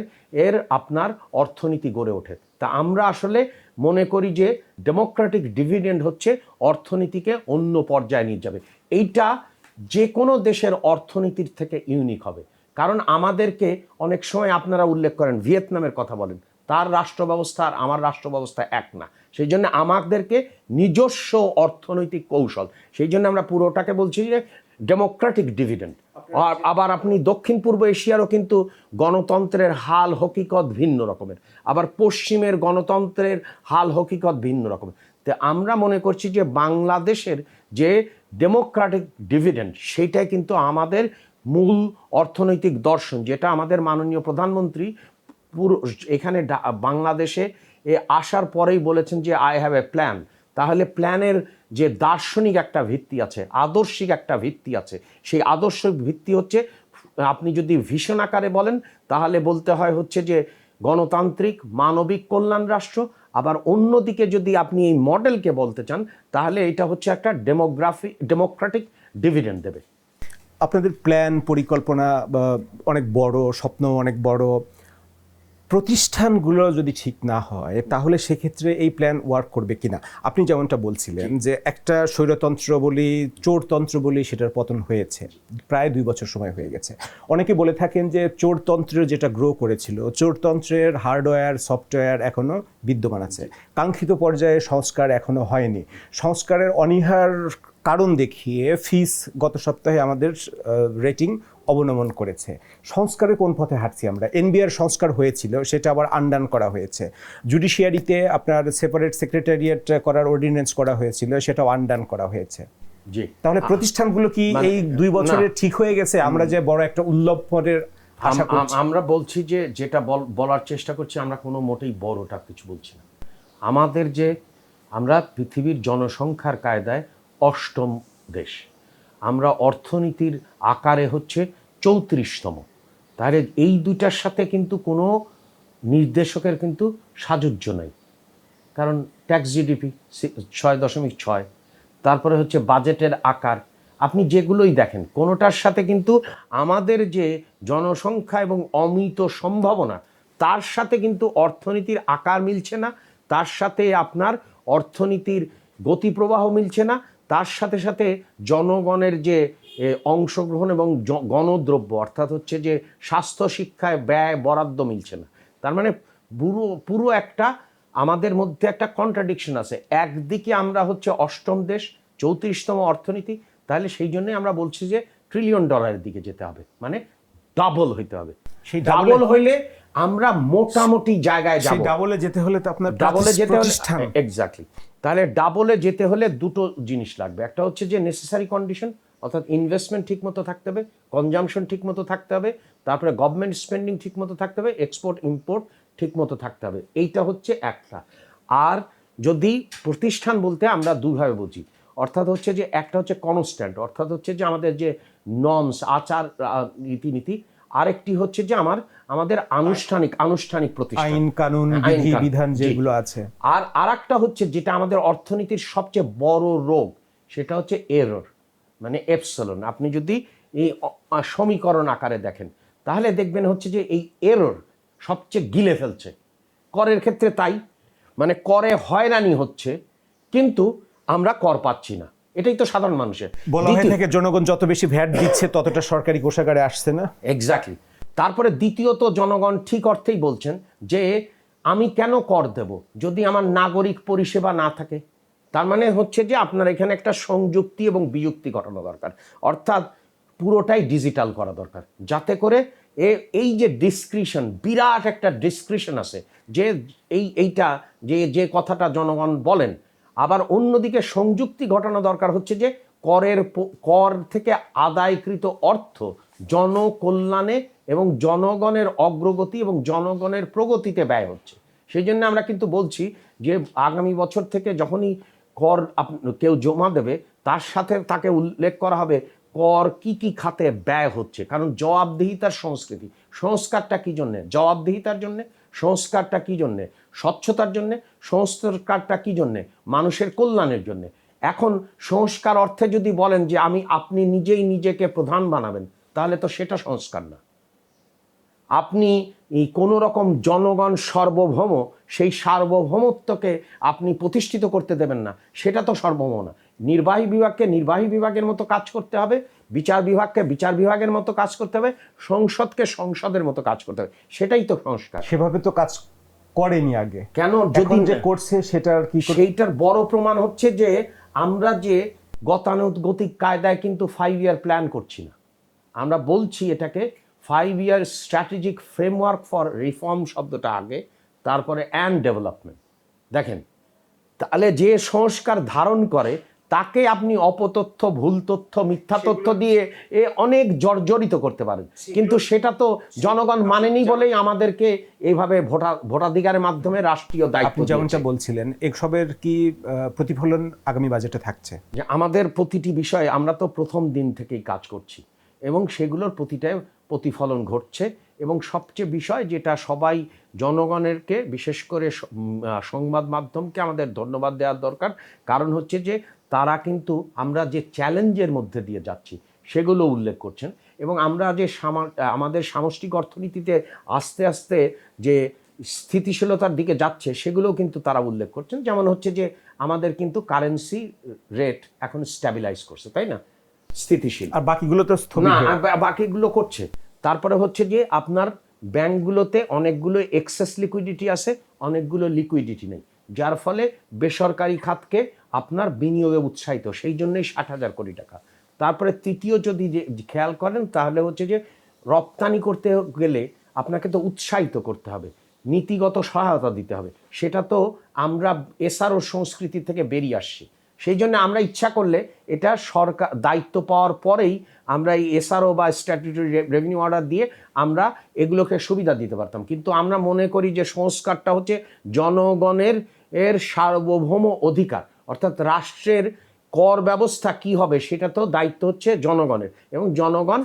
আপনার অর্থনীতি গড়ে ওঠে। তা আমরা আসলে মনে করি যে ডেমোক্রেটিক ডিভিডেন্ড হচ্ছে অর্থনীতিকে অন্য পর্যায়ে নিয়ে যাবে। এইটা যে কোনো দেশের অর্থনীতির থেকে ইউনিক হবে, কারণ আমাদেরকে অনেক সময় আপনারা উল্লেখ করেন, ভিয়েতনামের কথা বলেন, তার রাষ্ট্র ব্যবস্থা আর আমার রাষ্ট্র ব্যবস্থা এক না। সেই জন্য আমাদেরকে নিজস্ব অর্থনৈতিক কৌশল, সেই জন্য আমরা পুরোটাকে বলছি যে ডেমোক্রেটিক ডিভিডেন্ড। আর আবার আপনি দক্ষিণ পূর্ব এশিয়ারও কিন্তু গণতন্ত্রের হাল হকিকত ভিন্ন রকমের, আবার পশ্চিমের গণতন্ত্রের হাল হকিকত ভিন্ন রকমের। তো আমরা মনে করছি যে বাংলাদেশের যে ডেমোক্রেটিক ডিভিডেন্ড সেইটাই কিন্তু আমাদের মূল অর্থনৈতিক দর্শন, যেটা আমাদের মাননীয় প্রধানমন্ত্রী পুরো এখানে বাংলাদেশে আসার পরেই বলেছেন যে আই হ্যাভ এ প্ল্যান। তাহলে প্ল্যানের যে দার্শনিক একটা ভিত্তি আছে, আদর্শিক একটা ভিত্তি আছে, সেই আদর্শিক ভিত্তি হচ্ছে, আপনি যদি ভিশন আকারে বলেন তাহলে বলতে হয় হচ্ছে যে গণতান্ত্রিক মানবিক কল্যাণ রাষ্ট্র। আবার অন্যদিকে যদি আপনি এই মডেলকে বলতে চান তাহলে এটা হচ্ছে একটা ডেমোক্রেটিক ডিভিডেন্ড দেবে। আপনাদের প্ল্যান পরিকল্পনা অনেক বড়, স্বপ্ন অনেক বড়, প্রতিষ্ঠানগুলো যদি ঠিক না হয় তাহলে সেক্ষেত্রে এই প্ল্যান ওয়ার্ক করবে কিনা? আপনি যেমনটা বলছিলেন যে একটা স্বৈরতন্ত্র বলি, চোরতন্ত্র বলি, সেটার পতন হয়েছে, প্রায় 2 বছর সময় হয়ে গেছে। অনেকে বলে থাকেন যে চোরতন্ত্রের যেটা গ্রো করেছিল, চোরতন্ত্রের হার্ডওয়্যার সফটওয়্যার এখনও বিদ্যমান আছে, কাঙ্ক্ষিত পর্যায়ে সংস্কার এখনও হয়নি। সংস্কারের অনীহার কারণ দেখিয়ে ফিস গত সপ্তাহে আমাদের রেটিং অবনমন করেছে। সংস্কারের কোন পথে হাঁটছি আমরা? এনবিআর সংস্কার হয়েছিল, সেটা আবার আনডান করা হয়েছে। জুডিশিয়ারিতে আপনার সেপারেট সেক্রেটারিয়েট করার অর্ডিন্যান্স করা হয়েছিল, সেটাও আনডান করা হয়েছে। জি, তাহলে প্রতিষ্ঠানগুলো কি এই 2 বছরে ঠিক হয়ে গেছে? আমরা যে বড় একটা উল্লম্ফনের আশা করছি, আমরা বলছি যে যেটা বলার চেষ্টা করছি, আমরা কোনো মোটেই বড়টা কিছু বলছি না। আমাদের যে আমরা পৃথিবীর জনসংখ্যার কায়দায় 8ম দেশ, আমরা অর্থনীতির আকারে হচ্ছে 34তম। তাহলে এই দুইটার সাথে কিন্তু কোনো নির্দেশকের কিন্তু সাযুজ্য নাই। কারণ ট্যাক্স জিডিপি 6.6, তারপরে হচ্ছে বাজেটের আকার, আপনি যেগুলোই দেখেন কোনোটার সাথে কিন্তু আমাদের যে জনসংখ্যা এবং অমিত সম্ভাবনা, তার সাথে কিন্তু অর্থনীতির আকার মিলছে না, তার সাথে আপনার অর্থনীতির গতিপ্রবাহ মিলছে না, তার সাথে সাথে জনগণের যে অংশগ্রহণ এবং গণদ্রব্য অর্থাৎ হচ্ছে যে স্বাস্থ্য শিক্ষায় ব্যয় বরাদ্দ মিলছে না। তার মানে পুরো একটা আমাদের মধ্যে একটা কন্ট্রাডিকশন আছে। একদিকে আমরা হচ্ছে 8ম দেশ, 34তম অর্থনীতি, তাহলে সেই জন্যই আমরা বলছি যে $1 ট্রিলিয়ন দিকে যেতে হবে, মানে ডাবল হইতে হবে। সেই ডাবল হইলে আমরা মোটামুটি জায়গায় যাব। ডাবলে যেতে হলে তো আপনার ডাবলে যেতে হলে প্রতিষ্ঠান, এক্স্যাক্টলি। তাহলে ডাবলে যেতে হলে দুটো জিনিস লাগবে। একটা হচ্ছে যে নেসেসারি কন্ডিশন, অর্থাৎ ইনভেস্টমেন্ট ঠিক মতো থাকতে হবে, কনজামশন ঠিক মতো থাকতে হবে, তারপরে গভর্নমেন্ট স্পেন্ডিং ঠিক মতো থাকতে হবে, এক্সপোর্ট ইম্পোর্ট ঠিক মতো থাকতে হবে। এইটা হচ্ছে একটা। আর যদি প্রতিষ্ঠান বলতে আমরা দুইভাবে বুঝি, অর্থাৎ হচ্ছে যে একটা হচ্ছে কনস্ট্যান্ট, অর্থাৎ হচ্ছে যে আমাদের যে নর্মস আচার রীতিনীতি, আরেকটি হচ্ছে যে আমাদের আনুষ্ঠানিক প্রতিষ্ঠান, আইন কানুন বিধি বিধান যেগুলো আছে। আর আরেকটা হচ্ছে যেটা আমাদের অর্থনীতির সবচেয়ে বড় রোগ, সেটা হচ্ছে এরর, মানে এপসিলন। আপনি যদি এই সমীকরণ আকারে দেখেন তাহলে দেখবেন হচ্ছে যে এই এরর সবচেয়ে গিলে ফেলছে করের ক্ষেত্রে। তাই মানে করে হয়রানি হচ্ছে, কিন্তু আমরা কর পাচ্ছি না, এটাই তো সাধারণ মানুষের বলা হয়ে থাকে জনগণ যত বেশি ভ্যাট দিচ্ছে ততটা সরকারি কোষাগারে আসছে না। এক্স্যাক্টলি। তারপরে দ্বিতীয়ত জনগণ ঠিক অর্থেই বলছেন যে আমি কেন কর দেব যদি আমার নাগরিক পরিষেবা না থাকে। তার মানে হচ্ছে যে আপনার এখানে একটা সংযুক্তি এবং বিযুক্তি ঘটানো দরকার, অর্থাৎ পুরোটাই ডিজিটাল করা দরকার, যাতে করে এই যে ডিসক্রিশন, বিরাট একটা ডিসক্রিশন আছে যে এইটা যে কথাটা জনগণ বলেন। আবার অন্যদিকে সংযুক্তি ঘটানো দরকার হচ্ছে যে কর থেকে আদায়কৃত অর্থ জনকল্যাণে এবং জনগণের অগ্রগতি এবং জনগণের প্রগতিতে ব্যয় হচ্ছে। সেই জন্য আমরা কিন্তু বলছি যে আগামী বছর থেকে যখনই কর কেউ জমা দেবে, তার সাথে তাকে উল্লেখ করা হবে কর কি কি খাতে ব্যয় হচ্ছে। কারণ জবাবদিহিতার সংস্কৃতি, সংস্কারটা কি জন্যে? জবাবদিহিতার জন্যে। সংস্কারটা কি জন্যে? স্বচ্ছতার জন্যে। সংস্কারটা কি জন্যে? মানুষের কল্যাণের জন্যে। এখন সংস্কার অর্থে যদি বলেন যে আপনি নিজেই নিজেকে প্রধান বানাবেন, তাহলে তো সেটা সংস্কার না। আপনি কোনো রকম জনগণ সার্বভৌম, সেই সার্বভৌমত্বকে আপনি প্রতিষ্ঠিত করতে দেবেন না, সেটা তো সার্বভৌম না। নির্বাহী বিভাগকে নির্বাহী বিভাগের মতো কাজ করতে হবে, বিচার বিভাগকে বিচার বিভাগের মতো কাজ করতে হবে, সংসদকে সংসদের মতো কাজ করতে হবে, সেটাই তো সংস্কার। সেভাবে তো কাজ করেনি আগে, কেন? যদি যে করছে সেটার কি, সেইটার বড় প্রমাণ হচ্ছে যে আমরা যে গতানুগতিক কায়দায় কিন্তু 5 ইয়ার প্ল্যান করছি না, আমরা বলছি এটাকে 5 ইয়ার স্ট্র্যাটেজিক ফ্রেমওয়ার্ক ফর রিফর্ম শব্দটা আগে, তারপরে অ্যান্ড ডেভেলপমেন্ট। দেখেন, তাহলে যে সংস্কার ধারণ করে তাকে আপনি অপতথ্য, ভুল তথ্য, মিথ্যা তথ্য দিয়ে অনেক জর্জরিত করতে পারেন, কিন্তু সেটা তো জনগণ মানেনি বলেই আমাদেরকে এইভাবে ভোটাধিকারের মাধ্যমে রাষ্ট্রীয় দায়িত্ব আপনি যেমনটা বলছিলেন, এসবের কি প্রতিফলন আগামী বাজেটে থাকছে? যে আমাদের প্রতিটি বিষয়ে আমরা তো প্রথম দিন থেকেই কাজ করছি এবং সেগুলোর প্রতিটায় প্রতিফলন ঘটছে। এবং সবচেয়ে বিষয় যেটা সবাই জনগণেরকে, বিশেষ করে সংবাদ মাধ্যমকে আমাদের ধন্যবাদ দেওয়ার দরকার, কারণ হচ্ছে যে তারা কিন্তু আমরা যে চ্যালেঞ্জের মধ্যে দিয়ে যাচ্ছি সেগুলো উল্লেখ করছেন, এবং আমরা যে আমাদের সামষ্টিক অর্থনীতিতে আস্তে আস্তে যে স্থিতিশীলতার দিকে যাচ্ছে সেগুলোও কিন্তু তারা উল্লেখ করছেন। যেমন হচ্ছে যে আমাদের কিন্তু কারেন্সি রেট এখন স্ট্যাবিলাইজ করছে, তাই না, স্থিতিশীল। আর বাকিগুলো তো না, বাকিগুলো করছে। তারপরে হচ্ছে যে আপনার ব্যাংকগুলোতে অনেকগুলো এক্সেস লিকুইডিটি আছে, অনেকগুলো লিকুইডিটি নেই, যার ফলে বেসরকারি খাতকে আপনার বিনিয়োগে উৎসাহিত, সেই জন্যই 60,000 কোটি টাকা। তারপরে তৃতীয় যদি খেয়াল করেন তাহলে হচ্ছে যে রপ্তানি করতে গেলে আপনাকে তো উৎসাহিত করতে হবে, নীতিগত সহায়তা দিতে হবে। সেটা তো আমরা এসআরও সংস্কৃতি থেকে বেরিয়ে আসছি। সেই জন্য আমরা ইচ্ছা করলে এটা সরকার দায়িত্ব পাওয়ার পরেই আমরা এই এসআরও বা স্ট্যাটিউটরি রেভিনিউ অর্ডার দিয়ে আমরা এগুলোকে সুবিধা দিতে পারতাম, কিন্তু আমরা মনে করি যে সংস্কারটা হচ্ছে জনগণের সার্বভৌম অধিকার, অর্থাৎ রাষ্ট্রের কর ব্যবস্থা কি হবে সেটা তো দায়িত্ব হচ্ছে জনগণের, এবং জনগণ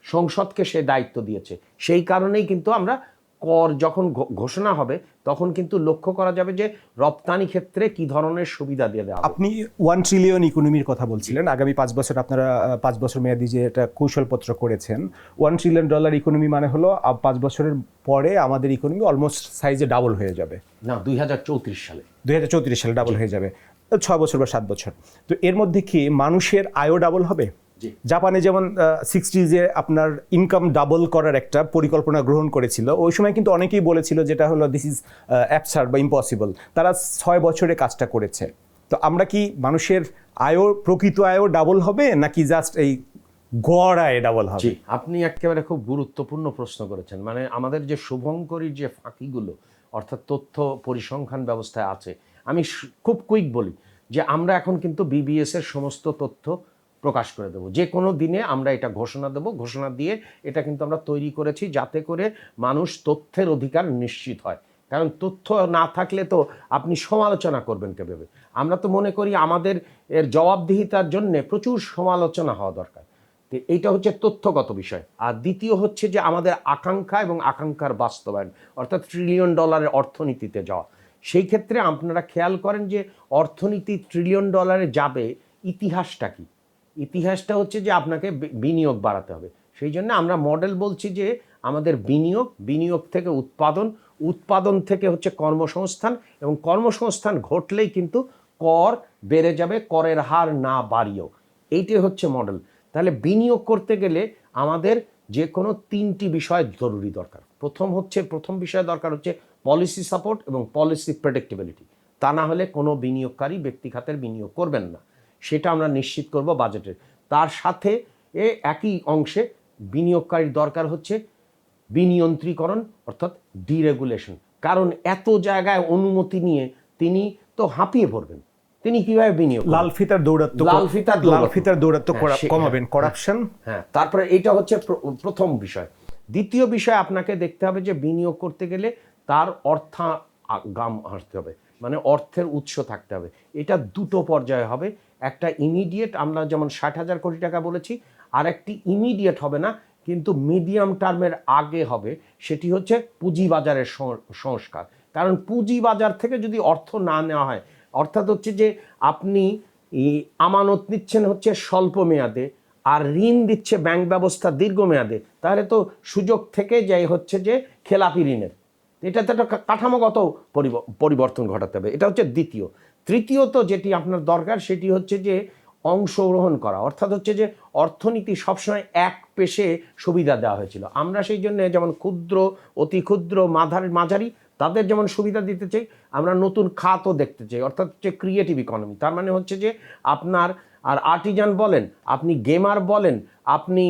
সংসদকে সে দায়িত্ব দিয়েছে। সেই কারণেই কিন্তু আমরা কর যখন ঘোষণা হবে তখন কিন্তু লক্ষ্য করা যাবে যে রপ্তানি ক্ষেত্রে কি ধরনের সুবিধা দিয়ে দেওয়া। আপনি 1 ট্রিলিয়ন ইকোনমির কথা বলছিলেন, আগামী 5 বছর আপনারা 5 বছর মেয়াদি যে এটা কৌশলপত্র করেছেন। $1 ট্রিলিয়ন ইকোনমি মানে হলো 5 বছরের পরে আমাদের ইকোনমি অলমোস্ট সাইজে ডাবল হয়ে যাবে। না, 2034 সালে 2034 সালে ডাবল হয়ে যাবে, 6 বছর বা 7 বছর। তো এর মধ্যে কি মানুষের আয়ও ডাবল হবে? জাপানে যেমন 60s-এ আপনার ইনকাম ডাবল করার একটা পরিকল্পনা গ্রহণ করেছিল, ওই সময় কিন্তু অনেকেই বলেছিল যেটা হলো দিস ইজ অ্যাবসার্ড বা ইম্পসিবল। তারা 6 বছরে কাজটা করেছে। তো আমরা কি মানুষের আয়ও, প্রকৃত আয়ও ডাবল হবে নাকি জাস্ট এই গড় আয় ডাবল হবে? জি, আপনি একেবারে খুব গুরুত্বপূর্ণ প্রশ্ন করেছেন। মানে আমাদের যে শুভঙ্করী যে ফাঁকিগুলো, অর্থাৎ তথ্য পরিসংখ্যান ব্যবস্থায় আছে, আমি খুব কুইক বলি যে আমরা এখন কিন্তু বিবিএস এর সমস্ত তথ্য প্রকাশ করে দেবো, যে কোনো দিনে আমরা এটা ঘোষণা দেব। ঘোষণা দিয়ে এটা কিন্তু আমরা তৈরি করেছি যাতে করে মানুষ তথ্যের অধিকার নিশ্চিত হয়, কারণ তথ্য না থাকলে তো আপনি সমালোচনা করবেন কিভাবে। আমরা তো মনে করি আমাদের এর জবাবদিহিতার জন্য প্রচুর সমালোচনা হওয়া দরকার। তো এইটা হচ্ছে তথ্যগত বিষয়। আর দ্বিতীয় হচ্ছে যে আমাদের আকাঙ্ক্ষা এবং আকাঙ্ক্ষার বাস্তবায়ন, অর্থাৎ $1 ট্রিলিয়ন অর্থনীতিতে যাওয়া। সেই ক্ষেত্রে আপনারা খেয়াল করেন যে অর্থনীতি $1 ট্রিলিয়ন যাবে, ইতিহাসটা কি? ইতিহাসটা হচ্ছে যে আপনাকে বিনিয়োগ বাড়াতে হবে। সেই জন্য আমরা মডেল বলছি যে আমাদের বিনিয়োগ থেকে উৎপাদন থেকে হচ্ছে কর্মসংস্থান, এবং কর্মসংস্থান ঘটলেই কিন্তু কর বেড়ে যাবে, করের হার না বাড়িয়েও। এইটাই হচ্ছে মডেল। তাহলে বিনিয়োগ করতে গেলে আমাদের যে কোনো 3টি বিষয় জরুরি দরকার। প্রথম বিষয় দরকার হচ্ছে পলিসি সাপোর্ট এবং পলিসি প্রেডিক্টেবিলিটি। তা না হলে কোনো বিনিয়োগকারী ব্যক্তি খাতের বিনিয়োগ করবেন না, সেটা আমরা নিশ্চিত করব বাজেটের। তার সাথে একই অংশে বিনিয়োগকারীর দরকার হচ্ছে বিনিয়ন্ত্রীকরণ, অর্থাৎ ডিরেগুলেশন। কারণ এত জায়গায় অনুমতি নিয়ে তিনি তো হাঁপিয়ে পড়বেন, তিনি কিভাবে বিনিয়োগ? লাল ফিতার দৌরাত্ম্য কমাবেন, করাপশন। হ্যাঁ, তারপরে এইটা হচ্ছে প্রথম বিষয়। দ্বিতীয় বিষয়, আপনাকে দেখতে হবে যে বিনিয়োগ করতে গেলে তার অর্থাগাম আসতে হবে, মানে অর্থের উৎস থাকতে হবে। এটা দুটো পর্যায়ে হবে। একটা ইমিডিয়েট, আমরা যেমন 60,000 কোটি টাকা বলেছি, আর একটি ইমিডিয়েট হবে না কিন্তু মিডিয়াম টার্মের আগে হবে, সেটি হচ্ছে পুঁজিবাজারের সংস্কার। কারণ পুঁজিবাজার থেকে যদি অর্থ না নেওয়া হয়, অর্থাৎ হচ্ছে যে আপনি আমানত নিচ্ছেন হচ্ছে স্বল্প মেয়াদে আর ঋণ দিচ্ছে ব্যাংক ব্যবস্থা দীর্ঘমেয়াদে, তাহলে তো সুযোগ থেকে যাই হচ্ছে যে খেলাপি ঋণের। এটাতে একটা কাঠামোগত পরিবর্তন ঘটাতে হবে। এটা হচ্ছে দ্বিতীয়। তৃতীয়ত যেটি আপনার দরকার সেটি হচ্ছে যে অংশগ্রহণ করা, অর্থাৎ হচ্ছে যে অর্থনীতি সবসময় এক পেশে সুবিধা দেওয়া হয়েছিল। আমরা সেই জন্য যেমন ক্ষুদ্র, অতি ক্ষুদ্র, মাঝারি তাদের যেমন সুবিধা দিতে চাই, আমরা নতুন খাতও দেখতে চাই, অর্থাৎ হচ্ছে ক্রিয়েটিভ ইকোনমি। তার মানে হচ্ছে যে আপনার আর আর্টিজান বলেন, আপনি গেমার বলেন, আপনি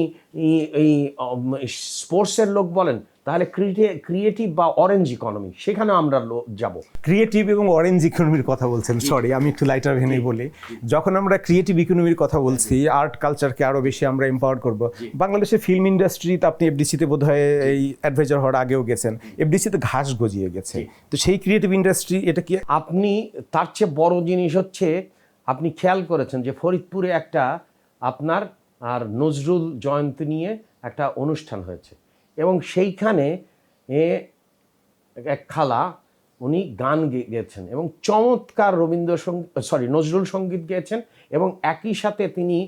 এই স্পোর্টসের লোক বলেন, তাহলে ক্রিয়েটিভ বা অরেঞ্জ ইকোনমি, সেখানে আমরা যাব। ক্রিয়েটিভ এবং অরেঞ্জ ইকোনমির কথা বলছেন, সরি আমি একটু লাইটার ভেনে বলি। যখন আমরা ক্রিয়েটিভ ইকোনমির কথা বলছি, আর্ট কালচারকে আরও বেশি আমরা এম্পাওয়ার করব। বাংলাদেশের ফিল্ম ইন্ডাস্ট্রিতে আপনি এফডিসিতে বোধহয় এই অ্যাডভাইজার হওয়ার আগেও গেছেন, এফডিসিতে ঘাস গজিয়ে গেছে, তো সেই ক্রিয়েটিভ ইন্ডাস্ট্রি এটা কি? আপনি তার চেয়ে বড় জিনিস হচ্ছে, আপনি খেয়াল করেছেন যে ফরিদপুরে একটা আপনার আর নজরুল জয়ন্তী নিয়ে একটা অনুষ্ঠান হয়েছে, এবং সেইখানে এক খালা উনি গান গেয়েছেন এবং চমৎকার নজরুল সঙ্গীত গেয়েছেন, এবং একই সাথে তিনি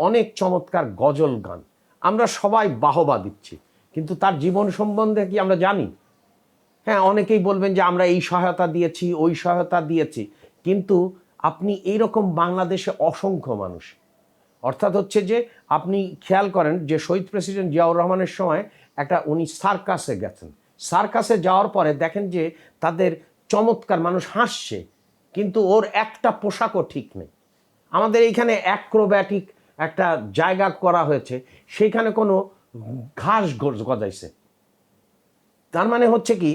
অনেক চমৎকার গজল গান। আমরা সবাই বাহবা দিচ্ছি, কিন্তু তার জীবন সম্বন্ধে কি আমরা জানি? হ্যাঁ, অনেকেই বলবেন যে আমরা এই সহায়তা দিয়েছি, ওই সহায়তা দিয়েছি, কিন্তু আপনি এইরকম বাংলাদেশে অসংখ্য মানুষ, অর্থাৎ হচ্ছে যে আপনি খেয়াল করেন যে শহীদ প্রেসিডেন্ট জিয়াউর রহমানের সময় উনি সার্কাসে গেছেন, সার্কাসে যাওয়ার পরে দেখেন যে তাদের চমৎকার মানুষ হাসছে, কিন্তু ওর একটা পোশাকও ঠিক নেই। আমাদের এইখানে অ্যাক্রোব্যাটিক একটা জায়গা করা হয়েছে, সেইখানে কোনো ঘাস গজাইছে। তার মানে হচ্ছে কি,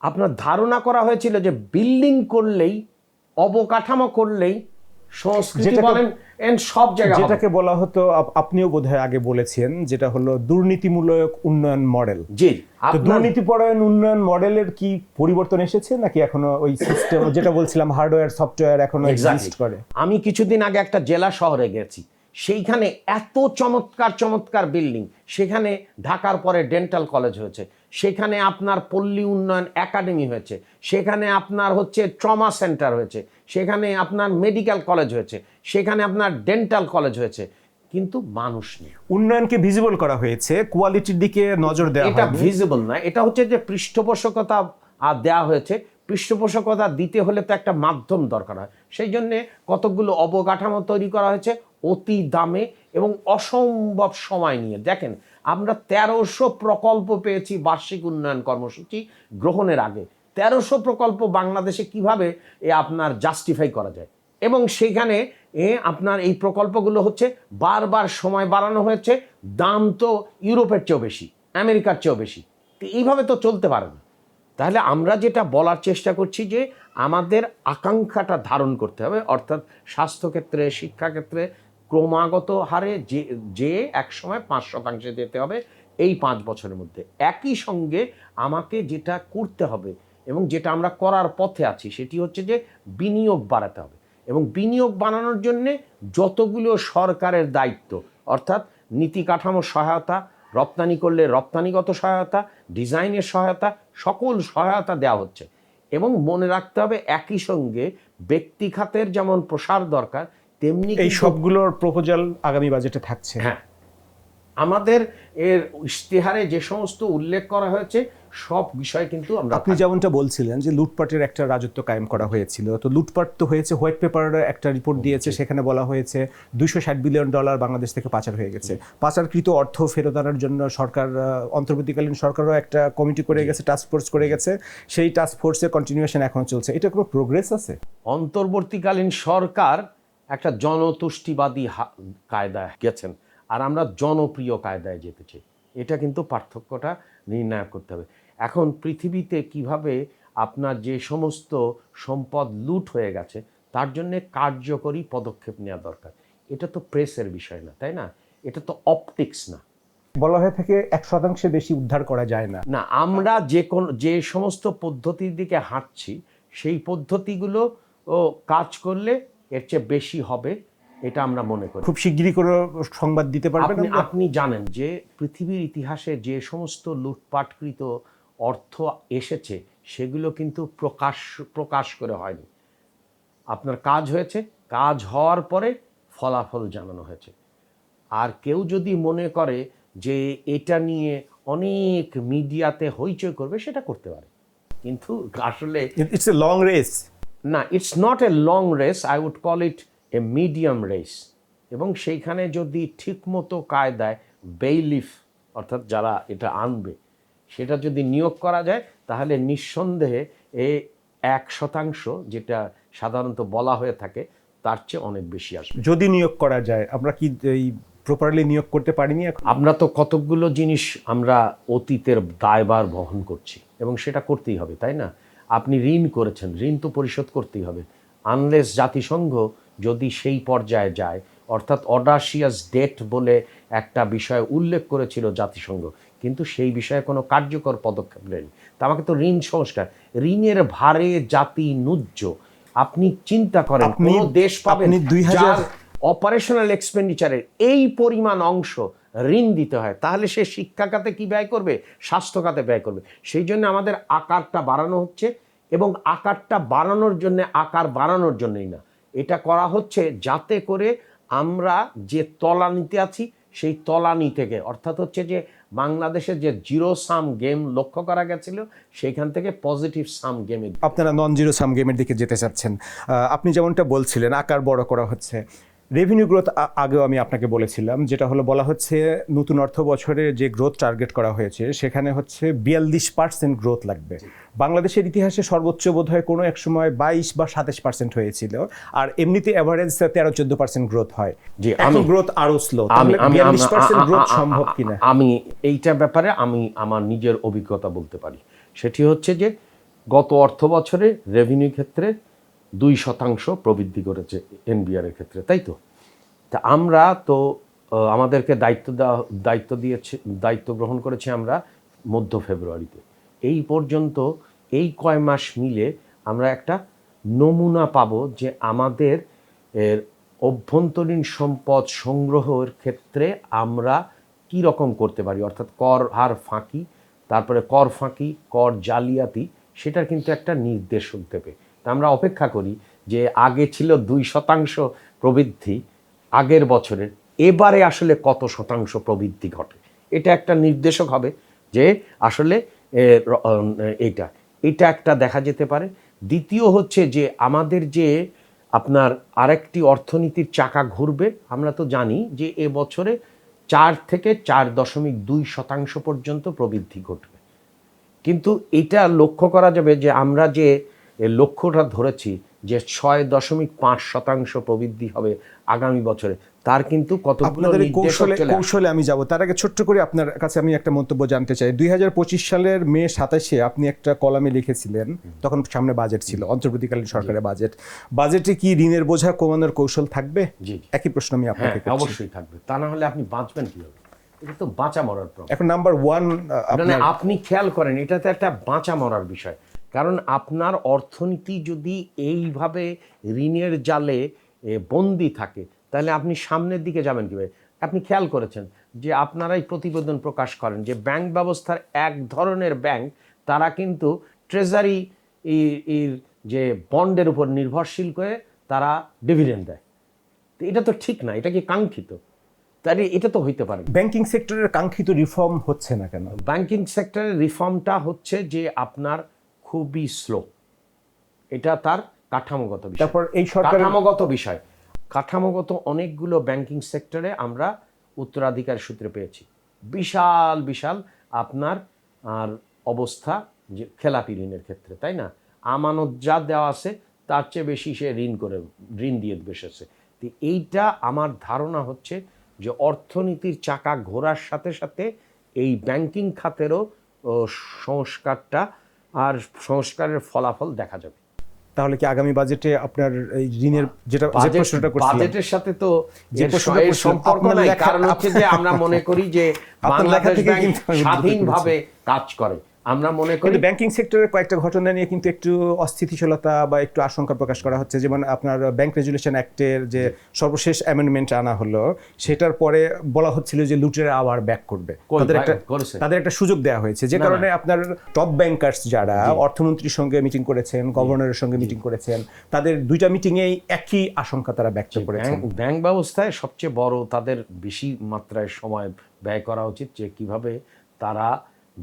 আপনার ধারণা করা হয়েছিল যে বিল্ডিং করলেই, অবকাঠামো করলেই সংস্কৃতি বলেন সব জায়গায়, যেটাকে বলা হতো, আপনিও বোধহয় আগে বলেছেন, যেটা হলো দুর্নীতিমূলক উন্নয়ন মডেল। জি, দুর্নীতিপরায়ণ উন্নয়ন মডেলের কি পরিবর্তন এসেছে, নাকি এখনো ওই সিস্টেম যেটা বলছিলাম হার্ডওয়্যার সফটওয়্যার এখনো এক্সিস্ট করে? আমি কিছুদিন আগে একটা জেলা শহরে গেছি, সেইখানে এত চমৎকার চমৎকার বিল্ডিং, সেখানে ঢাকার পরে ডেন্টাল কলেজ হয়েছে, সেখানে আপনার পল্লী উন্নয়ন একাডেমি হয়েছে, সেখানে আপনার হচ্ছে ট্রমা সেন্টার হয়েছে, সেখানে আপনার মেডিকেল কলেজ হয়েছে, সেখানে আপনার ডেন্টাল কলেজ হয়েছে, কিন্তু মানুষ নেই। উন্নয়নকে ভিজিবল করা হয়েছে, কোয়ালিটির দিকে নজর দেওয়া এটা ভিজিবল না, এটা হচ্ছে যে পৃষ্ঠপোষকতা দেওয়া হয়েছে। পৃষ্ঠপোষকতা দিতে হলে তো একটা মাধ্যম দরকার হয়, সেই জন্যে কতগুলো অবকাঠামো তৈরি করা হয়েছে অতি দামে এবং অসম্ভব সময় নিয়ে। দেখেন, আমরা 1300 প্রকল্প পেয়েছি বার্ষিক উন্নয়ন কর্মসূচি গ্রহণের আগে। 1300 প্রকল্প বাংলাদেশে কিভাবে আপনার জাস্টিফাই করা যায়, এবং সেখানে আপনার এই প্রকল্পগুলো হচ্ছে বারবার সময় বাড়ানো হয়েছে, দাম তো ইউরোপের চেয়েও বেশি, আমেরিকার চেয়েও বেশি। তো এইভাবে তো চলতে পারে না। তাহলে আমরা যেটা বলার চেষ্টা করছি যে আমাদের আকাঙ্ক্ষাটা ধারণ করতে হবে, অর্থাৎ স্বাস্থ্যক্ষেত্রে, শিক্ষাক্ষেত্রে ক্রমাগত হারে যে একসময় 5% যেতে হবে এই 5 বছরের মধ্যে। একই সঙ্গে আমাকে যেটা করতে হবে এবং যেটা আমরা করার পথে আছি, সেটি হচ্ছে যে বিনিয়োগ বাড়াতে হবে, এবং বিনিয়োগ বাড়ানোর জন্যে যতগুলো সরকারের দায়িত্ব, অর্থাৎ নীতি কাঠামো সহায়তা, রপ্তানি করলে রপ্তানিগত সহায়তা, ডিজাইনের সহায়তা, সকল সহায়তা দেওয়া হচ্ছে। এবং মনে রাখতে হবে একই সঙ্গে ব্যক্তি খাতের যেমন প্রসার দরকার, তেমনি এই সবগুলোর প্রপোজাল আগামী বাজেটে থাকছে। হ্যাঁ, আমাদের এর ইশতেহারে যে সমস্ত উল্লেখ করা হয়েছে সব বিষয় কিন্তু আমরা, আপনি যেমনটা বলছিলেন যে লুটপাটের একটা রাজত্ব কায়েম করা হয়েছিল, তো লুটপাট তো হয়েছে। হোয়াইট পেপার একটা রিপোর্ট দিয়েছে, সেখানে বলা হয়েছে $260 বিলিয়ন বাংলাদেশ থেকে পাচার হয়ে গেছে। পাচারকৃত অর্থ ফেরত আনার জন্য সরকার, অন্তর্বর্তীকালীন সরকারও একটা কমিটি করে গেছে, টাস্ক ফোর্স করে গেছে, সেই টাস্ক ফোর্সের কন্টিনিউশন এখনো চলছে। এটা কোনো প্রোগ্রেস আছে? অন্তর্বর্তীকালীন সরকার একটা জনতুষ্টিবাদী কায়দায় গেছেন, আর আমরা জনপ্রিয় কায়দায় যেতে চাই। এটা কিন্তু পার্থক্যটা নির্ণয় করতে হবে। এখন পৃথিবীতে কিভাবে আপনার যে সমস্ত সম্পদ লুট হয়ে গেছে, তার জন্যে কার্যকরী পদক্ষেপ নেওয়া দরকার। এটা তো প্রেসের বিষয় না, তাই না? এটা তো অপটিক্স না। বলা হয়ে থাকে 1% বেশি উদ্ধার করা যায় না। না, আমরা যে সমস্ত পদ্ধতির দিকে হাঁটছি, সেই পদ্ধতিগুলো কাজ করলে এর চেয়ে বেশি হবে, এটা আমরা মনে করি। খুব শিগগিরই কোনো সংবাদ দিতে পারবেন? আপনি জানেন যে পৃথিবীর ইতিহাসে যে সমস্ত লুটপাটকৃত অর্থ এসেছে, সেগুলো কিন্তু প্রকাশ করে হয়নি। আপনার কাজ হয়েছে, কাজ হওয়ার পরে ফলাফল জানানো হয়েছে। আর কেউ যদি মনে করে যে এটা নিয়ে অনেক মিডিয়াতে হইচই করবে, সেটা করতে পারে, কিন্তু আসলে ইটস এ লং রেস। না, it's not a long race, I would call it a medium race. এবং সেইখানে যদি ঠিকমতো কায়দায় বেইলিফ, অর্থাৎ যারা এটা আনবে, সেটা যদি নিয়োগ করা যায়, তাহলে নিঃসন্দেহে 1% যেটা সাধারণত বলা হয়ে থাকে, তার চেয়ে অনেক বেশি আসবে। যদি নিয়োগ করা যায়, আমরা কি এই প্রপারলি নিয়োগ করতে পারিনি এখন? আমরা তো কতকগুলো জিনিস আমরা অতীতের দায়ভার বহন করছি এবং সেটা করতেই হবে, তাই না? আপনি ঋণ করেছেন, ঋণ তো পরিশোধ করতেই হবে, আনলেস জাতিসংঘ যদি সেই পর্যায়ে যায়, অর্থাৎ অডাসিয়াস ডেট বলে একটা বিষয় উল্লেখ করেছিল জাতিসংঘ, কিন্তু সেই বিষয়ে কোনো কার্যকর পদক্ষেপ নেই। তা আমাকে তো ঋণ সংস্কার, ঋণের ভারে জাতি নুজ্জ। আপনি চিন্তা করেন, কোন দেশ পাবেন যার অপারেশনাল এক্সপেন্ডিচারের এই পরিমাণ অংশ ঋণ দিতে হয়, তাহলে সে শিক্ষা খাতে কি ব্যয় করবে, স্বাস্থ্য খাতে ব্যয় করবে। সেই জন্য আমাদের আকারটা বাড়ানো হচ্ছে, এবং আকারটা বাড়ানোর জন্য আকার বাড়ানোর জন্যই না, এটা করা হচ্ছে যাতে করে আমরা যে তলানিতে আছি সেই তলানি থেকে, অর্থাৎ হচ্ছে যে বাংলাদেশের যে জিরো সাম গেম লক্ষ্য করা গেছিল, সেইখান থেকে পজিটিভ সাম গেমে আপনারা নন জিরো সাম গেমের দিকে যেতে চাচ্ছেন। আপনি যেমনটা বলছিলেন আকার বড় করা হচ্ছে, রেভিনিউ গ্রোথ আগেও আমি আপনাকে বলেছিলাম, যেটা হলো বলা হচ্ছে নতুন অর্থ বছরে যে গ্রোথ টার্গেট করা হয়েছে সেখানে হচ্ছে 42% গ্রোথ লাগবে। বাংলাদেশের ইতিহাসে সর্বোচ্চ বোধ হয় কোনো এক সময় 22 বা 27% হয়েছিল, আর এমনিতে অ্যাভারেজ 13-14% গ্রোথ হয়। এখন গ্রোথ আরো স্লো। 42% গ্রোথ সম্ভব কিনা? আমি এইটার ব্যাপারে আমি আমার নিজের অভিজ্ঞতা বলতে পারি। সেটি হচ্ছে যে গত অর্থ বছরে রেভিনিউ ক্ষেত্রে 2% প্রবৃদ্ধি করেছে এনবিআর এর ক্ষেত্রে, তাই তো? তা আমরা তো আমাদেরকে দায়িত্ব গ্রহণ করেছি আমরা মধ্য ফেব্রুয়ারিতে। এই পর্যন্ত এই কয় মাস মিলে আমরা একটা নমুনা পাবো যে আমাদের অভ্যন্তরীণ সম্পদ সংগ্রহের ক্ষেত্রে আমরা কি রকম করতে পারি, অর্থাৎ কর হার ফাঁকি, তারপরে কর ফাঁকি, কর জালিয়াতি, সেটার কিন্তু একটা নির্দেশক দেবে। তা আমরা অপেক্ষা করি যে আগে ছিল 2% প্রবৃদ্ধি আগের বছরের, এবারে আসলে কত শতাংশ প্রবৃদ্ধি ঘটে, এটা একটা নির্দেশক হবে যে আসলে এটা একটা দেখা যেতে পারে। দ্বিতীয় হচ্ছে যে আমাদের যে আপনার আরেকটি অর্থনীতির চাকা ঘুরবে, আমরা তো জানি যে এবছরে 4 থেকে 4.2% পর্যন্ত প্রবৃদ্ধি ঘটবে, কিন্তু এটা লক্ষ্য করা যাবে যে আমরা যে লক্ষ্যটা ধরেছি যে 6.5% প্রবৃদ্ধি হবে আগামী বছরে, তার কিন্তু কতগুলো কৌশলে আমি যাব। তার আগে ছোট্ট করে আপনার কাছে আমি একটা মন্তব্য জানতে চাই। 2025 সালের মে 27-এ আপনি একটা কলামে লিখেছিলেন, তখন সামনে বাজেট ছিল, অন্তর্বর্তীকালীন সরকারের বাজেটে কি ঋণের বোঝা কমানোর কৌশল থাকবে? একই প্রশ্ন আমি আপনাকে করছি। অবশ্যই থাকবে, তা না হলে আপনি বাঁচবেন কিভাবে? এটা তো বাঁচা মরার প্রশ্ন। এখন নাম্বার 1 আপনি খেয়াল করেন, এটা তো একটা বাঁচা মরার বিষয়, কারণ আপনার অর্থনীতি যদি এইভাবে ঋণের জালে বন্দি থাকে, তাহলে আপনি সামনের দিকে যাবেন কিভাবে? আপনি খেয়াল করেছেন যে আপনারাই প্রতিবেদন প্রকাশ করেন যে ব্যাংক ব্যবস্থার এক ধরনের ব্যাংক, তারা কিন্তু ট্রেজারি যে বন্ডের উপর নির্ভরশীল করে তারা ডিভিডেন্ড দেয়। তো এটা তো ঠিক না, এটা কি কাঙ্ক্ষিত? তাই এটা তো হইতে পারে। ব্যাংকিং সেক্টরের কাঙ্ক্ষিত রিফর্ম হচ্ছে না কেন? ব্যাংকিং সেক্টরের রিফর্মটা হচ্ছে যে আপনার খুবই স্লো, এটা তার কাঠামোগত বিষয়। তারপর এই সরকার কাঠামোগত অনেকগুলো ব্যাংকিং সেক্টরে আমরা উত্তরাধিকার সূত্রে পেয়েছি বিশাল বিশাল আপনার আর অবস্থা, যে খেলাপি ঋণের ক্ষেত্রে, তাই না? আমানত যা দেওয়া আছে তার চেয়ে বেশি সে ঋণ দিয়ে বসেছে। তো এইটা আমার ধারণা হচ্ছে যে অর্থনীতির চাকা ঘোরার সাথে সাথে এই ব্যাংকিং খাতেরও সংস্কারটা আর সংস্কারের ফলাফল দেখা যাবে। তাহলে কি আগামী বাজেটে আপনার এই ঋণের যেটা প্রশ্নটা করছিলাম, বাজেটের সাথে তো যে সম্পর্ক নাই, কারণ হচ্ছে যে আমরা মনে করি যে বাংলাদেশ ব্যাংক স্বাধীনভাবে কাজ করে, আমরা মনে করি। ব্যাংকিং সেক্টরের কয়েকটা ঘটনা নিয়ে কিন্তু একটু অস্থিতিশীলতা বা একটু আশঙ্কা প্রকাশ করা হচ্ছে। যেমন আপনার ব্যাংক রেজুলেশন অ্যাক্টের যে সর্বশেষ অ্যামেন্ডমেন্ট আনা হলো, সেটার পরে বলা হচ্ছিল যে লুটেরা আবার ব্যাক করবে, তাদের একটা সুযোগ দেওয়া হয়েছে, যে কারণে আপনার টপ ব্যাংকার্স যারা অর্থমন্ত্রীর সঙ্গে মিটিং করেছেন, গভর্নরের সঙ্গে মিটিং করেছেন, তাদের দুইটা মিটিংয়েই একই আশঙ্কা তারা ব্যক্ত করেছেন। ব্যাংক ব্যবস্থায় সবচেয়ে বড় তাদের বেশি মাত্রায় সময় ব্যয় করা উচিত যে কিভাবে তারা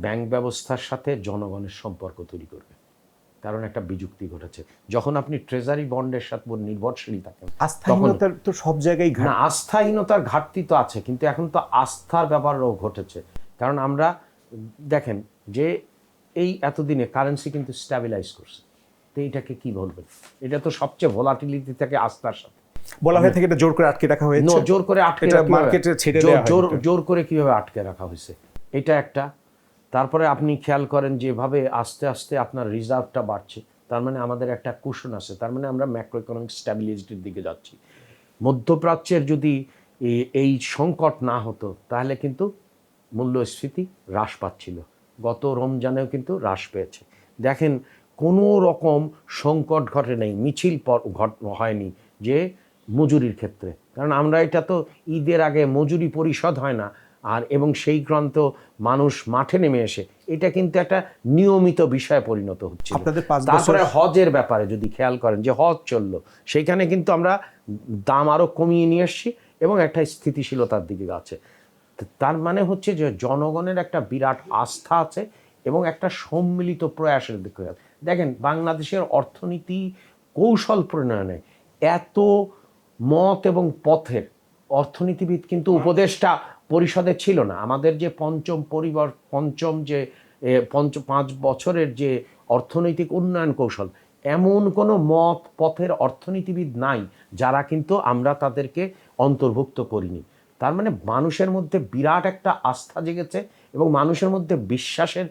ব্যাংক ব্যবস্থার সাথে জনগণের সম্পর্ক তৈরি করবে। কারণ একটা বিযুক্তি ঘটেছে, যখন আপনি ট্রেজারি বন্ডের সাথে নির্ভরশীল থাকেন, আস্থাহীনতার তো সব জায়গায় না, আস্থাহীনতার ঘাটতি তো আছে, কিন্তু এখন তো আস্থার ব্যাপারও ঘটেছে। কারণ আমরা দেখেন যে এই এতদিনে কারেন্সি কিন্তু স্ট্যাবিলাইজ করছে, তো এইটাকে কি বলবেন? এটা তো সবচেয়ে ভোলাটিলিটি থেকে আস্থার সাথে। বলা হয়ে থাকে এটা জোর করে আটকে রাখা হয়েছে। জোর করে আটকে এটা রাখা মার্কেটে ছেড়ে দেওয়া হয় এটা। জোর করে কিভাবে আটকে রাখা হয়েছে, এটা একটা। তারপরে আপনি খেয়াল করেন যেভাবে আস্তে আস্তে আপনার রিজার্ভটা বাড়ছে, তার মানে আমাদের একটা কুশন আছে, তার মানে আমরা ম্যাক্রো ইকোনমিক স্ট্যাবিলিটির দিকে যাচ্ছি। মধ্যপ্রাচ্যের যদি এই সংকট না হতো তাহলে কিন্তু মূল্যস্ফীতি হ্রাস পাচ্ছিল, গত রমজানেও কিন্তু হ্রাস পেয়েছে। দেখেন কোনো রকম সংকট ঘটে নেই, মিছিল হয়নি যে মজুরির ক্ষেত্রে, কারণ আমরা এটা তো ঈদের আগে মজুরি পরিশোধ হয় না, আর এবং সেই গ্রন্থ মানুষ মাঠে নেমে এসে এটা কিন্তু একটা নিয়মিত বিষয়ে পরিণত হচ্ছে। আপনাদের 5 বছর তারপরে হজের ব্যাপারে যদি খেয়াল করেন যে হজ চললো, সেইখানে কিন্তু আমরা দাম আরও কমিয়ে নিয়ে এসছি এবং একটা স্থিতিশীলতার দিকে আছে। তার মানে হচ্ছে যে জনগণের একটা বিরাট আস্থা আছে এবং একটা সম্মিলিত প্রয়াসের দিকে। দেখেন বাংলাদেশের অর্থনীতি কৌশল প্রণয়নে এত মত এবং পথের অর্থনীতিবিদ কিন্তু উপদেষ্টা পরিষদে ছিল না। আমাদের যে পঞ্চম যে 5 বছরের যে অর্থনৈতিক উন্নয়ন কৌশল, এমন কোনো মত পথের অর্থনীতিবিদ নাই যারা কিন্তু আমরা তাদেরকে অন্তর্ভুক্ত করিনি। তার মানে মানুষের মধ্যে বিরাট একটা আস্থা জেগেছে এবং মানুষের মধ্যে বিশ্বাসের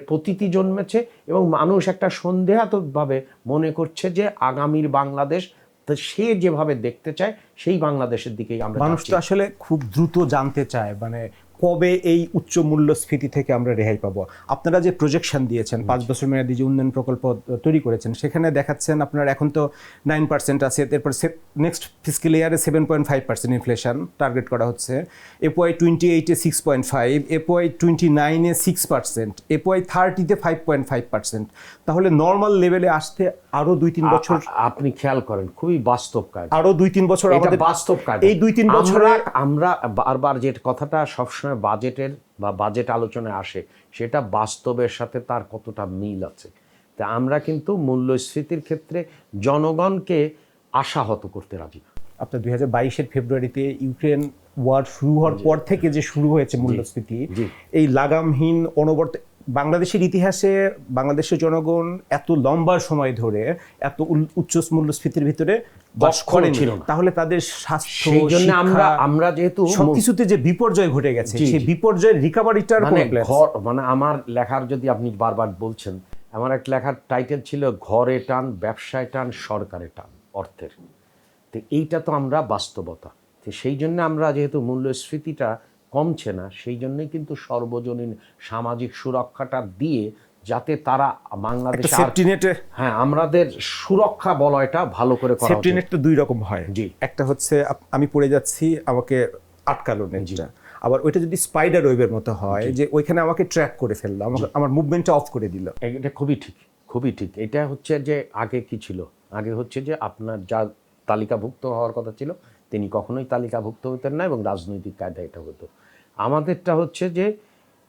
প্রতীতি জন্মেছে এবং মানুষ একটা সন্দেহাতীতভাবে মনে করছে যে আগামীর বাংলাদেশ তো সে যেভাবে দেখতে চায় সেই বাংলাদেশের দিকেই আমরা মানুষ তো আসলে খুব দ্রুত জানতে চায় মানে কবে এই উচ্চ মূল্যস্ফীতি থেকে আমরা রেহাই পাবো। আপনারা যে প্রজেকশন দিয়েছেন 5 বছর মেয়াদী যে উন্নয়ন প্রকল্প তৈরি করেছেন, সেখানে দেখাচ্ছেন আপনার এখন তো 9% আছে, এরপর নেক্সট ফিসক্যাল ইয়ারে 7.5% ইনফ্লেশন টার্গেট করা হচ্ছে, FY 28-এ 6.5, FY 29-এ 6%, FY 30-তে 5.5%। তাহলে নর্মাল লেভেলে আসতে আরো 2-3 বছর। আপনি খেয়াল করেন খুবই বাস্তব কাজ, আরো 2-3 বছর আমাদের বাস্তব কাজ। এই 2-3 বছরে আমরা বারবার যে কথাটা সবসময় বাজেটের বা বাজেট আলোচনায় আসে, সেটা বাস্তবের সাথে তার কতটা মিল আছে। তা আমরা কিন্তু মূল্যস্ফীতির ক্ষেত্রে জনগণকে আশাহত করতে রাজি না। আপনার 2022-এর ফেব্রুয়ারিতে ইউক্রেন ওয়ার শুরু হওয়ার পর থেকে যে শুরু হয়েছে মূল্যস্ফীতি, এই লাগামহীন অনবরত বাংলাদেশের ইতিহাসে বাংলাদেশের জনগণ এত লম্বা সময় ধরে এত উচ্চ মূল্যস্ফীতির ভিতরে বাস করেছিল। তাহলে তাদের স্বাস্থ্য, সেই জন্য আমরা যেহেতু সবকিছুতে যে বিপর্যয় ঘটে গেছে, সেই বিপর্যয়ের রিকভারিটার মানে আমার লেখার যদি আপনি বারবার বলছেন, আমার একটা লেখার টাইটেল ছিল ঘরে টান, ব্যবসায় টান, সরকারে টান অর্থের। তো এইটা তো আমরা বাস্তবতা। তো সেই জন্য আমরা যেহেতু মূল্যস্ফীতিটা কমছে না, সেই জন্যই কিন্তু সর্বজনীন সামাজিক সুরক্ষাটা দিয়ে যাতে তারা বাংলাদেশ হ্যাঁ আমাদের সুরক্ষা বলয়টা ভালো করে করা। সেফটি নেট তো 2 রকম হয়, একটা হচ্ছে আমি পড়ে যাচ্ছি আমাকে আটকালো নেটটা, আবার ওইটা যদি স্পাইডার ওয়েবের মতো হয় যে ওইখানে আমাকে ট্র্যাক করে ফেললো, আমার মুভমেন্টটা অফ করে দিল। এটা খুবই ঠিক, খুবই ঠিক। এটা হচ্ছে যে আগে কি ছিল, আগে হচ্ছে যে আপনার যা তালিকাভুক্ত হওয়ার কথা ছিল তিনি কখনোই তালিকাভুক্ত হতেন না এবং রাজনৈতিক কায়দায় এটা হতো। আমাদেরটা হচ্ছে যে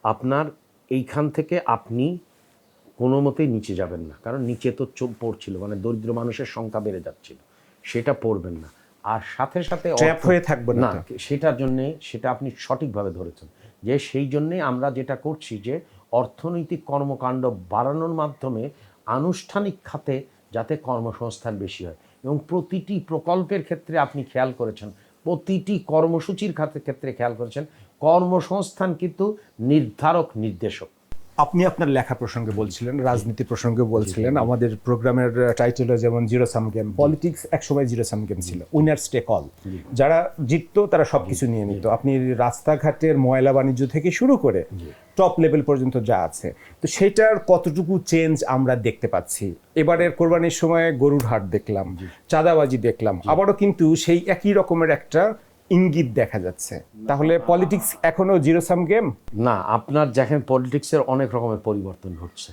আপনার এইখান থেকে আপনি কোনো মতেই নিচে যাবেন না, কারণ নিচে তো পড়ছিল, মানে দরিদ্র মানুষের সংখ্যা বেড়ে যাচ্ছিল, সেটা পড়বেন না। আর সাথে সাথে ট্র্যাপ হয়ে থাকবেন না, সেটার জন্যে সেটা আপনি সঠিকভাবে ধরেছেন যে সেই জন্যে আমরা যেটা করছি যে অর্থনৈতিক কর্মকাণ্ড বাড়ানোর মাধ্যমে আনুষ্ঠানিক খাতে যাতে কর্মসংস্থান বেশি হয় এবং প্রতিটি প্রকল্পের ক্ষেত্রে আপনি খেয়াল করেছেন, প্রতিটি কর্মসূচির ক্ষেত্রে খেয়াল করেছেন, কর্মসংস্থান কিন্তু নির্ধারক নির্দেশক। আপনি আপনার লেখা প্রসঙ্গে বলছিলেন, রাজনীতি প্রসঙ্গে বলছিলেন, আমাদের প্রোগ্রামের টাইটেলও যেমন জিরো সাম গেম। পলিটিক্স একসময় জিরো সাম গেম ছিল, উইনার্স টেক অল। যারা জিততো তারা সবকিছু নিয়ে নিত। আপনি রাস্তাঘাটের ময়লা বাণিজ্য থেকে শুরু করে টপ লেভেল পর্যন্ত যা আছে, তো সেটার কতটুকু চেঞ্জ আমরা দেখতে পাচ্ছি। এবারের কোরবানির সময় গরুর হাট দেখলাম, চাঁদাবাজি দেখলাম, আবারও কিন্তু সেই একই রকমের একটা ইঙ্গিত দেখা যাচ্ছে। তাহলে পলিটিক্স এখনো জিরো সাম গেম না। আপনার দেখেন পলিটিক্সের অনেক রকমের পরিবর্তন ঘটছে,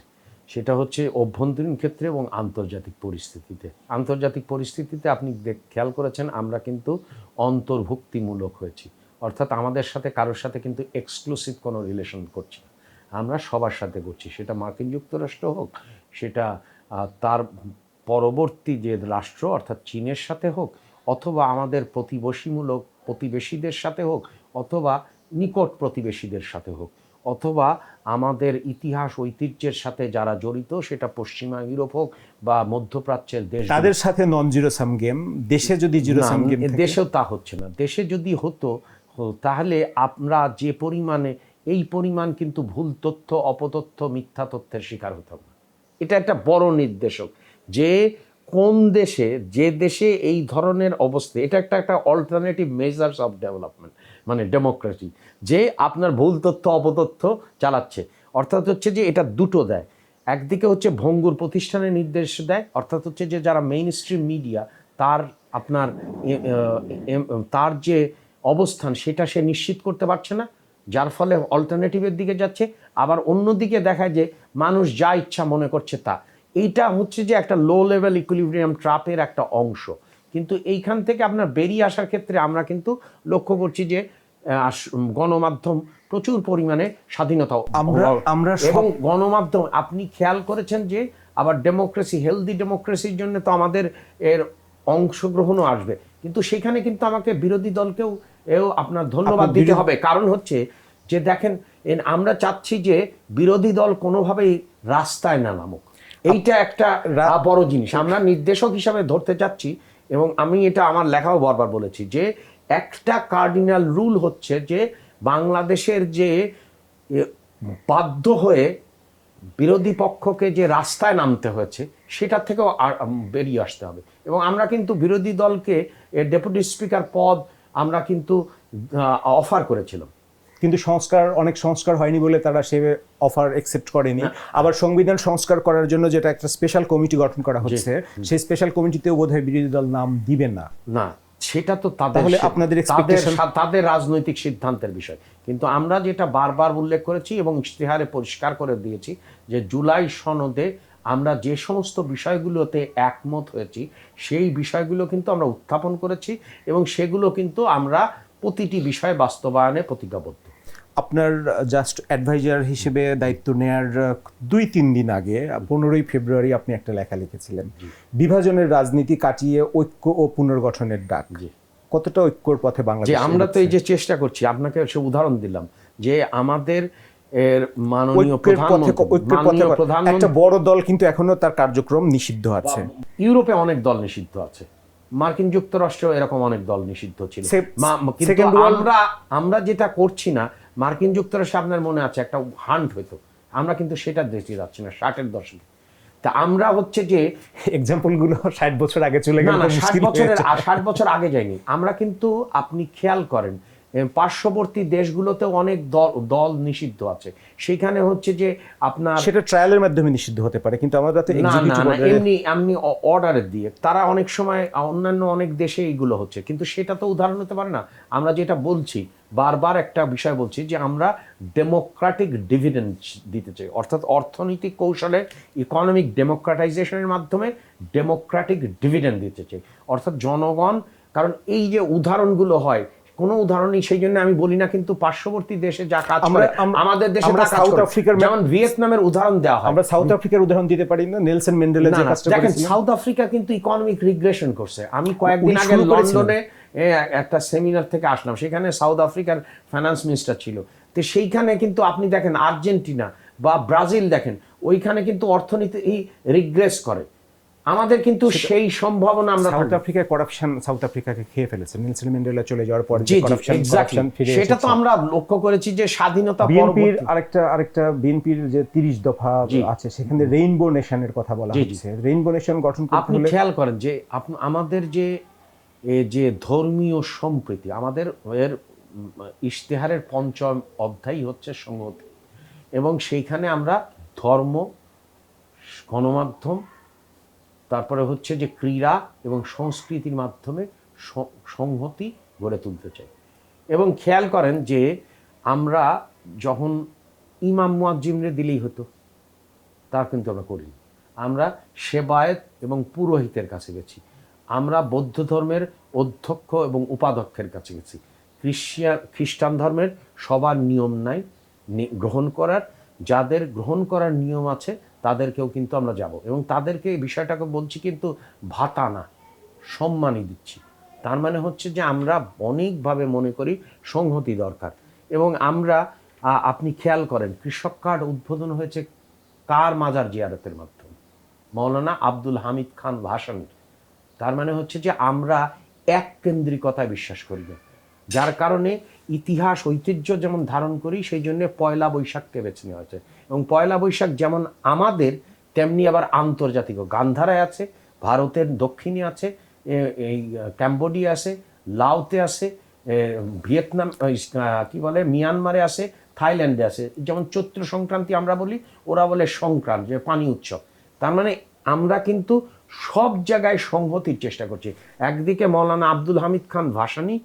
সেটা হচ্ছে অভ্যন্তরীণ ক্ষেত্রে এবং আন্তর্জাতিক পরিস্থিতিতে। আন্তর্জাতিক পরিস্থিতিতে আপনি খেয়াল করেছেন আমরা কিন্তু অন্তর্ভুক্তিমূলক হয়েছি, অর্থাৎ আমাদের সাথে কারোর সাথে কিন্তু এক্সক্লুসিভ কোনো রিলেশন করছি না, আমরা সবার সাথে করছি, সেটা মার্কিন যুক্তরাষ্ট্র হোক, সেটা তার পরবর্তী যে রাষ্ট্র অর্থাৎ চীনের সাথে হোক, অথবা আমাদের প্রতিবেশীদের সাথে হোক, অথবা নিকট প্রতিবেশীদের সাথে হোক, অথবা আমাদের ইতিহাস ঐতিহ্যের সাথে যারা জড়িত, সেটা পশ্চিমা ইউরোপ হোক বা মধ্যপ্রাচ্যের দেশ, তাদের সাথে নন জিরো সাম গেম, দেশে যদি জিরো সাম গেম থাকে। দেশেও তা হচ্ছে না। দেশে যদি হতো তাহলে আমরা যে পরিমাণে, এই পরিমাণ কিন্তু ভুল তথ্য, অপতথ্য, মিথ্যা তথ্যের শিকার হতাম না। এটা একটা বড় নির্দেশক যে কোন দেশে, যে দেশে এই ধরনের অবস্থা, এটা একটা অল্টারনেটিভ মেজার্স অফ ডেভেলপমেন্ট, মানে ডেমোক্রেসি, যে আপনার ভুল তথ্য অপতথ্য চালাচ্ছে। অর্থাৎ হচ্ছে যে এটা দুটো দেয়, একদিকে হচ্ছে ভঙ্গুর প্রতিষ্ঠানের নির্দেশ দেয়, অর্থাৎ হচ্ছে যে যারা মেইন স্ট্রিম মিডিয়া, তার আপনার তার যে অবস্থান সেটা সে নিশ্চিত করতে পারছে না, যার ফলে অল্টারনেটিভের দিকে যাচ্ছে। আবার অন্যদিকে দেখায় যে মানুষ যা ইচ্ছা মনে করছে তা। এইটা হচ্ছে যে একটা লো লেভেল ইকুইলিব্রিয়াম ট্রাপের একটা অংশ। কিন্তু এইখান থেকে আপনার বেরিয়ে আসার ক্ষেত্রে আমরা কিন্তু লক্ষ্য করছি যে গণমাধ্যম প্রচুর পরিমাণে স্বাধীনতা, আমরা এবং গণমাধ্যম, আপনি খেয়াল করেছেন যে আবার ডেমোক্রেসি, হেলদি ডেমোক্রেসির জন্য তো আমাদের এর অংশগ্রহণও আসবে, কিন্তু সেখানে কিন্তু আমাকে বিরোধী দলকেও আপনার ধন্যবাদ দিতে হবে। কারণ হচ্ছে যে দেখেন, আমরা চাচ্ছি যে বিরোধী দল কোনোভাবেই রাস্তায় না নামুক, এইটা একটা বড় জিনিস আমরা নির্দেশক হিসাবে ধরতে চাচ্ছি। এবং আমি এটা আমার লেখাও বারবার বলেছি যে একটা কার্ডিনাল রুল হচ্ছে যে বাংলাদেশের যে বাধ্য হয়ে বিরোধী পক্ষকে যে রাস্তায় নামতে হয়েছে সেটা থেকেও বেরিয়ে আসতে হবে। এবং আমরা কিন্তু বিরোধী দলকে ডেপুটি স্পিকার পদ আমরা কিন্তু অফার করেছিলাম, কিন্তু অনেক সংস্কার হয়নি বলে তারা সে অফার অ্যাকসেপ্ট করেনি। আবার সংবিধান সংস্কার করার জন্য যেটা একটা স্পেশাল কমিটি গঠন করা হচ্ছে, সেই স্পেশাল কমিটিতেও বোধহয় বিরোধী দল নাম দিবে না। সেটা তো তাহলে আপনাদের তাদের রাজনৈতিক সিদ্ধান্তের বিষয়। কিন্তু আমরা যেটা বারবার উল্লেখ করেছি এবং ইশতেহারে পরিষ্কার করে দিয়েছি যে জুলাই সনদে আমরা যে সমস্ত বিষয়গুলোতে একমত হয়েছি সেই বিষয়গুলো কিন্তু আমরা উত্থাপন করেছি এবং সেগুলো কিন্তু আমরা প্রতিটি বিষয় বাস্তবায়নে প্রতিজ্ঞাবদ্ধ। আপনার জাস্ট অ্যাডভাইজার হিসেবে দায়িত্ব নেয়ার 2-3 দিন আগে 15ই ফেব্রুয়ারি আপনি একটা লেখা লিখেছিলেন, বিভাজনের রাজনীতি কাটিয়ে ঐক্য ও পুনর্গঠনের ডাক। কতটা ঐক্যর পথে বাংলাদেশ? আমরা তো এই যে চেষ্টা করছি, আপনাকে সে উদাহরণ দিলাম যে আমাদের মাননীয় প্রধানমন্ত্রী, একটা বড় দল কিন্তু এখনো তার কার্যক্রম নিষিদ্ধ আছে। ইউরোপে অনেক দল নিষিদ্ধ আছে, মার্কিন যুক্তরাষ্ট্র এরকম অনেক দল নিষিদ্ধ ছিল। কিন্তু আমরা যেটা করছি না, মার্কিন যুক্তরাষ্ট্রে আপনার মনে আছে একটা হান্ট হইতো, আমরা কিন্তু সেটা দেখতে যাচ্ছি না 60-এর দশকে। তা আমরা হচ্ছে যে এক্সাম্পলগুলো 60 বছর আগে চলে গেল, 60 বছর আগে যায়নি আমরা। কিন্তু আপনি খেয়াল করেন পার্শ্ববর্তী দেশগুলোতে অনেক দল নিষিদ্ধ আছে, সেখানে হচ্ছে যে আপনার সেটা ট্রায়ালের মাধ্যমে নিষিদ্ধ হতে পারে, কিন্তু আমাদের তো এমনি অর্ডারের দিয়ে তারা অনেক সময় অন্যান্য অনেক দেশে এইগুলো হচ্ছে, কিন্তু সেটা তো উদাহরণ হতে পারে না। আমরা যেটা বলছি বারবার একটা বিষয় বলছি যে আমরা ডেমোক্রেটিক ডিভিডেন্ড দিতে চাই, অর্থাৎ অর্থনৈতিক কৌশলে ইকোনমিক ডেমোক্রেটাইজেশনের মাধ্যমে ডেমোক্রেটিক ডিভিডেন্ড দিতে চাই, অর্থাৎ জনগণ। কারণ এই যে উদাহরণগুলো হয়, কোনো উদাহরণই সেই জন্য আমি বলি না, কিন্তু পার্শ্ববর্তী দেশে যা কাজ করে আমাদের দেশে সাউথ আফ্রিকার, যেমন ভিয়েতনামের উদাহরণ দেওয়া হয়, আমরা সাউথ আফ্রিকার উদাহরণ দিতে পারি না? নেলসন ম্যান্ডেলা যে কাজটা করেছিলেন, সাউথ আফ্রিকা কিন্তু ইকোনমিক রিগ্রেশন করছে। আমি কয়েকদিন আগে লন্ডনে একটা সেমিনার থেকে আসলাম, সেখানে সাউথ আফ্রিকার ফাইন্যান্স মিনিস্টার ছিল। তো সেইখানে কিন্তু আপনি দেখেন আর্জেন্টিনা বা ব্রাজিল দেখেন, ওইখানে কিন্তু অর্থনীতি রিগ্রেস করে। আমাদের কিন্তু সেই সম্ভাবনা আমরা, সাউথ আফ্রিকায় করাপশন সাউথ আফ্রিকাকে খেয়ে ফেলেছে নেলসন ম্যান্ডেলা চলে যাওয়ার পর। করাপশন সেটা তো আমরা লক্ষ্য করেছি যে স্বাধীনতা বিএনপির আরেকটা বিএনপির যে 30 দফা আছে, সেখানে রেইনবো নেশনের কথা বলা হচ্ছে। রেইনবো নেশন গঠন করতে আপনি খেয়াল করেন যে আমাদের যে ধর্মীয় সম্প্রীতি, আমাদের এর ইশতেহারের 5ম অধ্যায় হচ্ছে সংহতি, এবং সেইখানে আমরা ধর্ম, গণমাধ্যম, তারপরে হচ্ছে যে ক্রীড়া এবং সংস্কৃতির মাধ্যমে সংহতি গড়ে তুলতে চাই। এবং খেয়াল করেন যে আমরা যখন ইমাম মুয়াজ্জিমরে দিলেই হতো, তা কিন্তু আমরা করিনি। আমরা সেবায়েত এবং পুরোহিতের কাছে গেছি, আমরা বৌদ্ধ ধর্মের অধ্যক্ষ এবং উপাধ্যক্ষের কাছে গেছি, খ্রিস্টান ধর্মের সবার নিয়ম নাই গ্রহণ করার, যাদের গ্রহণ করার নিয়ম আছে তাদেরকেও কিন্তু আমরা যাব, এবং তাদেরকে এই বিষয়টাকে বলছি কিন্তু ভাতা না, সম্মানই দিচ্ছি। তার মানে হচ্ছে যে আমরা অনেকভাবে মনে করি সংহতি দরকার, এবং আমরা আপনি খেয়াল করেন কৃষক কার্ড উদ্বোধন হয়েছে কার মাজার জিয়ারতের মাধ্যমে? মৌলানা আব্দুল হামিদ খান ভাসানীর। তার মানে হচ্ছে যে আমরা এক কেন্দ্রিকতায় বিশ্বাস করি না, যার কারণে ইতিহাস ঐতিহ্য যেমন ধারণ করি, সেই জন্য পয়লা বৈশাখকে বেছে নেওয়া হয়েছে। এবং পয়লা বৈশাখ যেমন আমাদের, তেমনি আবার আন্তর্জাতিক গান্ধারায় আছে, ভারতের দক্ষিণে আছে, এই ক্যাম্বোডিয়া আছে, লাওতে আছে, ভিয়েতনাম কি বলে মিয়ানমারে আছে, থাইল্যান্ডে আছে। যেমন চৈত্র সংক্রান্তি আমরা বলি, ওরা বলে সংক্রান্ত, যে পানি উৎসব। তার মানে আমরা কিন্তু সব জায়গায় সংহতির চেষ্টা করছি। একদিকে মৌলানা আব্দুল হামিদ খান ভাসানী,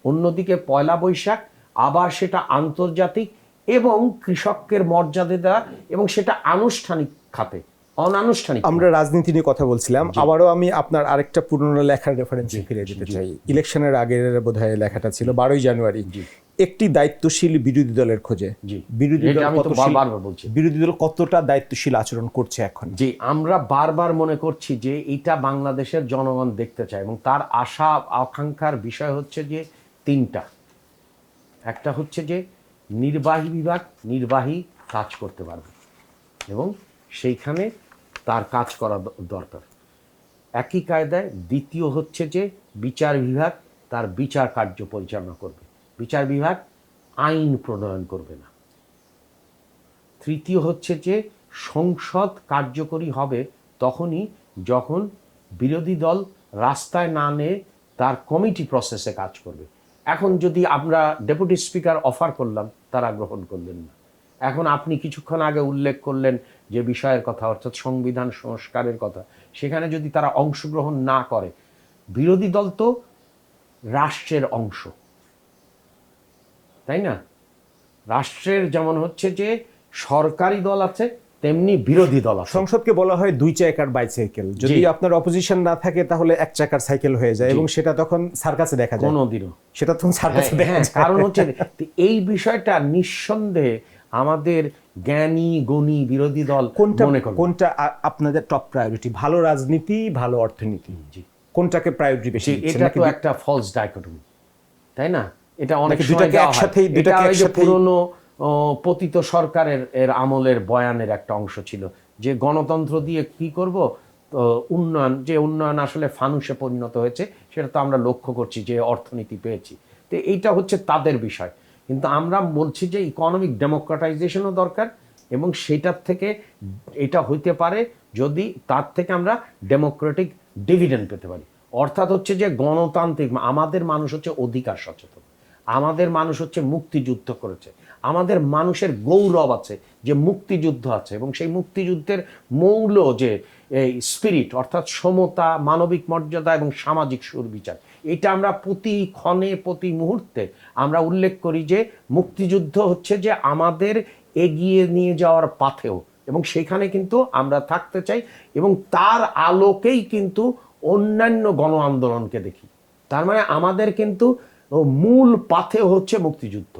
অন্যদিকে পয়লা বৈশাখ, আবার সেটা আন্তর্জাতিক এবং কৃষকের মর্যাদা দেওয়া, এবং সেটা আনুষ্ঠানিক খাতে, অনানুষ্ঠানিক। আমরা রাজনীতি নিয়ে কথা বলছিলাম, আবারও আমি আপনার আরেকটা পুরনো লেখার রেফারেন্সে ফিরে যেতে চাই। ইলেকশনের আগের বোধহয় লেখাটা ছিল 12ই জানুয়ারি, একটি দায়িত্বশীল বিরোধী দলের খোঁজে। বিরোধী দল কতটা দায়িত্বশীল আচরণ করছে এখন? জি, আমরা বারবার মনে করছি যে এটা বাংলাদেশের জনগণ দেখতে চায়, এবং তার আশা আকাঙ্ক্ষার বিষয় হচ্ছে যে তিনটা। একটা হচ্ছে যে নির্বাহী বিভাগ নির্বাহী কাজ করতে পারবে, এবং সেইখানে তার কাজ করা দরকার একই কায়দায়। দ্বিতীয় হচ্ছে যে বিচার বিভাগ তার বিচার কার্য পরিচালনা করবে, বিচার বিভাগ আইন প্রণয়ন করবে না। তৃতীয় হচ্ছে যে সংসদ কার্যকরী হবে তখনই যখন বিরোধী দল রাস্তায় না নিয়ে তার কমিটি প্রসেসে কাজ করবে। এখন যদি আমরা ডেপুটি স্পিকার অফার করলাম, তারা গ্রহণ করলেন না। এখন আপনি কিছুক্ষণ আগে উল্লেখ করলেন যে বিষয়ের কথা, অর্থাৎ সংবিধান সংস্কারের কথা, সেখানে যদি তারা অংশগ্রহণ না করে, বিরোধী দল তো রাষ্ট্রের অংশ, তাই না? রাষ্ট্রের যেমন হচ্ছে যে সরকারি দল আছে, তেমনি বিরোধী দল আছে। সংসদকে বলা হয় দুই চাকার বাইসাইকেল। যদি আপনার অপোজিশন না থাকে তাহলে এক চাকার সাইকেল হয়ে যায়, এবং সেটা তখন সার্কাসে দেখা যায়। কোনোদিনও সেটা তখন সার্কাসে দেখা যায়। কারণ হচ্ছে এই বিষয়টা নিঃসন্দেহে আমাদের জ্ঞানী গুণী বিরোধী দল কোনটা আপনাদের টপ প্রায়োরিটি? ভালো রাজনীতি, ভালো অর্থনীতি, কোনটাকে প্রায়োরিটি বেশি? এটা তো একটা ফলস ডাইকটমি, তাই না? এটা অনেক দুটাকে একসাথেই, পুরনো পতিত সরকারের এর আমলের বয়ানের একটা অংশ ছিল যে গণতন্ত্র দিয়ে কি করব, উন্নয়ন, যে উন্নয়ন আসলে ফানুসে পরিণত হয়েছে সেটা তো আমরা লক্ষ্য করছি, যে অর্থনীতি পেয়েছি। তো এইটা হচ্ছে তাদের বিষয়, কিন্তু আমরা বলছি যে ইকোনমিক ডেমোক্রেটাইজেশনও দরকার, এবং সেটার থেকে এটা হইতে পারে যদি তার থেকে আমরা ডেমোক্রেটিক ডিভিডেন্ড পেতে পারি। অর্থাৎ হচ্ছে যে গণতান্ত্রিক, আমাদের মানুষ হচ্ছে অধিকার সচেতন, আমাদের মানুষ হচ্ছে মুক্তিযুদ্ধ করেছে, আমাদের মানুষের গৌরব আছে যে মুক্তিযুদ্ধ আছে, এবং সেই মুক্তিযুদ্ধের মৌল যে এই স্পিরিট, অর্থাৎ সমতা, মানবিক মর্যাদা এবং সামাজিক সুবিচার, এটা আমরা প্রতি ক্ষণে প্রতি মুহূর্তে আমরা উল্লেখ করি যে মুক্তিযুদ্ধ হচ্ছে যে আমাদের এগিয়ে নিয়ে যাওয়ার পাথেও, এবং সেখানে কিন্তু আমরা থাকতে চাই, এবং তার আলোকেই কিন্তু অন্যান্য গণ আন্দোলনকে দেখি। তার মানে আমাদের কিন্তু মূল পাথেও হচ্ছে মুক্তিযুদ্ধ,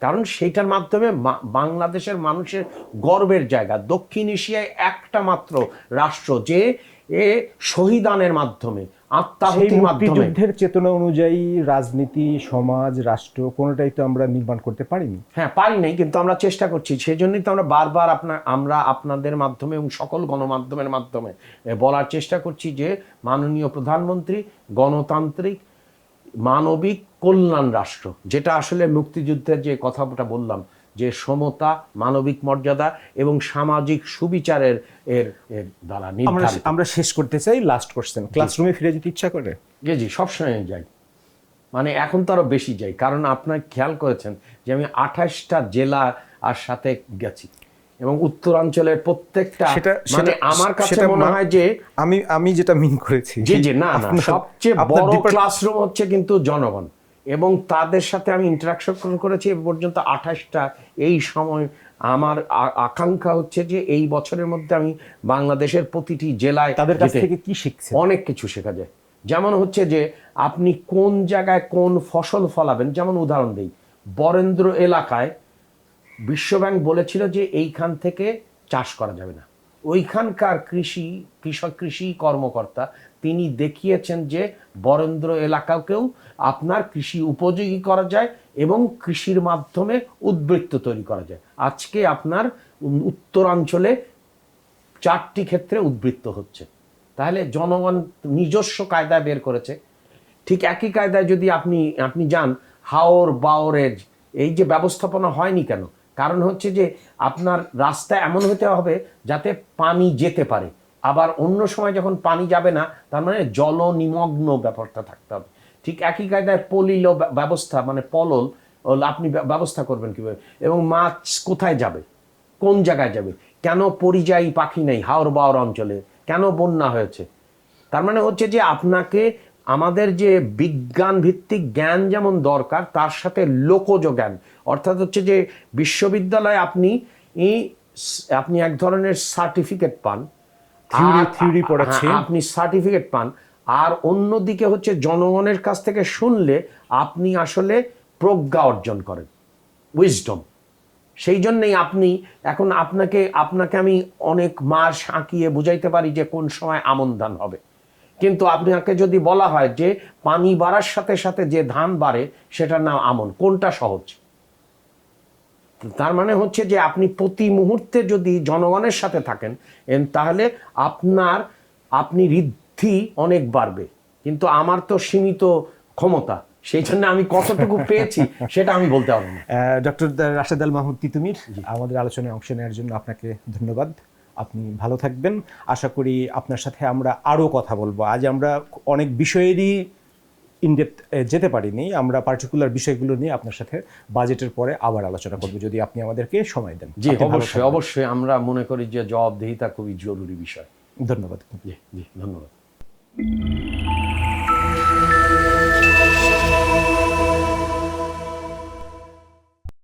কারণ সেইটার মাধ্যমে বাংলাদেশের মানুষের গর্বের জায়গা। দক্ষিণ এশিয়ায় একটা মাত্র রাষ্ট্র যে শহীদানের মাধ্যমে, আত্মাহুতির মাধ্যমে, যুদ্ধের চেতনা অনুযায়ী রাজনীতি, সমাজ, রাষ্ট্র কোনোটাই তো আমরা নির্মাণ করতে পারিনি। হ্যাঁ, পারি নাই, কিন্তু আমরা চেষ্টা করছি। সেজন্যই তো আমরা বারবার আমরা আপনাদের মাধ্যমে এবং সকল গণমাধ্যমের মাধ্যমে বলার চেষ্টা করছি যে মাননীয় প্রধানমন্ত্রী গণতান্ত্রিক মানবিক কল্যাণ রাষ্ট্র, যেটা আসলে মুক্তিযুদ্ধের যে কথাটা বললাম, যে সমতা, মানবিক মর্যাদা এবং সামাজিক সুবিচারের এর দ্বারা নির্ধারিত। আমরা শেষ করতে চাই লাস্ট কোশ্চেন। ক্লাসরুমে ফিরে যেতে ইচ্ছা করে? জি, সবসময় যাই, মানে এখন তো আরো বেশি যাই, কারণ আপনার খেয়াল করেছেন যে আমি 28টা জেলা আর সাথে গেছি, এবং উত্তরাঞ্চলের প্রত্যেকটা, মানে আমার কাছে মনে হয় যে আমি যেটা মিন করেছি যে না সবচেয়ে বড় ক্লাসরুম হচ্ছে কিন্তু জনগণ, এবং তাদের সাথে আমি ইন্টারাকশন করেছি এ পর্যন্ত 28টা। এই সময় আমার আকাঙ্ক্ষা হচ্ছে যে এই বছরের মধ্যে আমি বাংলাদেশের প্রতিটি জেলায় তাদের কাছ থেকে কি শিখছি, অনেক কিছু শেখা যায়। যেমন হচ্ছে যে আপনি কোন জায়গায় কোন ফসল ফলাবেন, যেমন উদাহরণ দিই, বরেন্দ্র এলাকায় বিশ্বব্যাংক বলেছিল যে এইখান থেকে চাষ করা যাবে না। ওইখানকার কৃষি কর্মকর্তা তিনি দেখিয়েছেন যে বরেন্দ্র এলাকাকেও আপনার কৃষি উপযোগী করা যায়, এবং কৃষির মাধ্যমে উদ্বৃত্ত তৈরি করা যায়। আজকে আপনার উত্তরাঞ্চলে 4টি ক্ষেত্রে উদ্বৃত্ত হচ্ছে, তাহলে জনগণ নিজস্ব কায়দায় বের করেছে। ঠিক একই কায়দায় যদি আপনি যান, হাওর বাওরের এই যে ব্যবস্থাপনা হয়নি কেন? কারণ হচ্ছে যে আপনার রাস্তা এমন হতে হবে যাতে পানি যেতে পারে, আবার অন্য সময় যখন পানি যাবে না, তার মানে জল নিমগ্ন ব্যাপারটা থাকতে হবে। ঠিক একই কায়দায় পলিল ব্যবস্থা, মানে পলল আপনি ব্যবস্থা করবেন কীভাবে, এবং মাছ কোথায় যাবে, কোন জায়গায় যাবে, কেন পরিযায়ী পাখি নেই হাওর বাওর অঞ্চলে, কেন বন্যা হয়েছে। তার মানে হচ্ছে যে আপনাকে আমাদের যে বিজ্ঞান ভিত্তিক জ্ঞান যেমন দরকার, তার সাথে লোকজ জ্ঞান, অর্থাৎ হচ্ছে যে বিশ্ববিদ্যালয়ে আপনি এক ধরনের সার্টিফিকেট পান, থিওরি পড়াচ্ছি, আপনি সার্টিফিকেট পান, আর অন্যদিকে হচ্ছে জনগণের কাছ থেকে শুনলে আপনি আসলে প্রজ্ঞা অর্জন করেন, উইজডম। সেই জন্যেই আপনাকে আমি অনেক মাস আঁকিয়ে বুঝাইতে পারি যে কোন সময় আমন ধান হবে, কিন্তু আপনাকে যদি বলা হয় যে পানি বাড়ার সাথে সাথে যে ধান বাড়ে সেটার নাম আমন, কোনটা সহজ? তার মানে হচ্ছে যে আপনি প্রতি মুহূর্তে যদি জনগণের সাথে থাকেন, তাহলে আপনি ঋদ্ধি অনেক বাড়বে। কিন্তু আমার তো সীমিত ক্ষমতা, সেই জন্য আমি কতটুকু পেয়েছি সেটা আমি বলতে পারবো না। ডক্টর রাশেদ আল মাহমুদ তিতুমির, আমাদের আলোচনায় অংশ নেওয়ার জন্য আপনাকে ধন্যবাদ। আপনি ভালো থাকবেন। আশা করি আপনার সাথে আমরা আরও কথা বলবো। আজ আমরা অনেক বিষয়েরই ইনডেপথ যেতে পারিনি, আমরা পার্টিকুলার বিষয়গুলো নিয়ে আপনার সাথে বাজেটের পরে আবার আলোচনা করব, যদি আপনি আমাদেরকে সময় দেন। জি, অবশ্যই আমরা মনে করি যে জবাবদিহিতা খুবই জরুরি বিষয়। ধন্যবাদ। জি, ধন্যবাদ।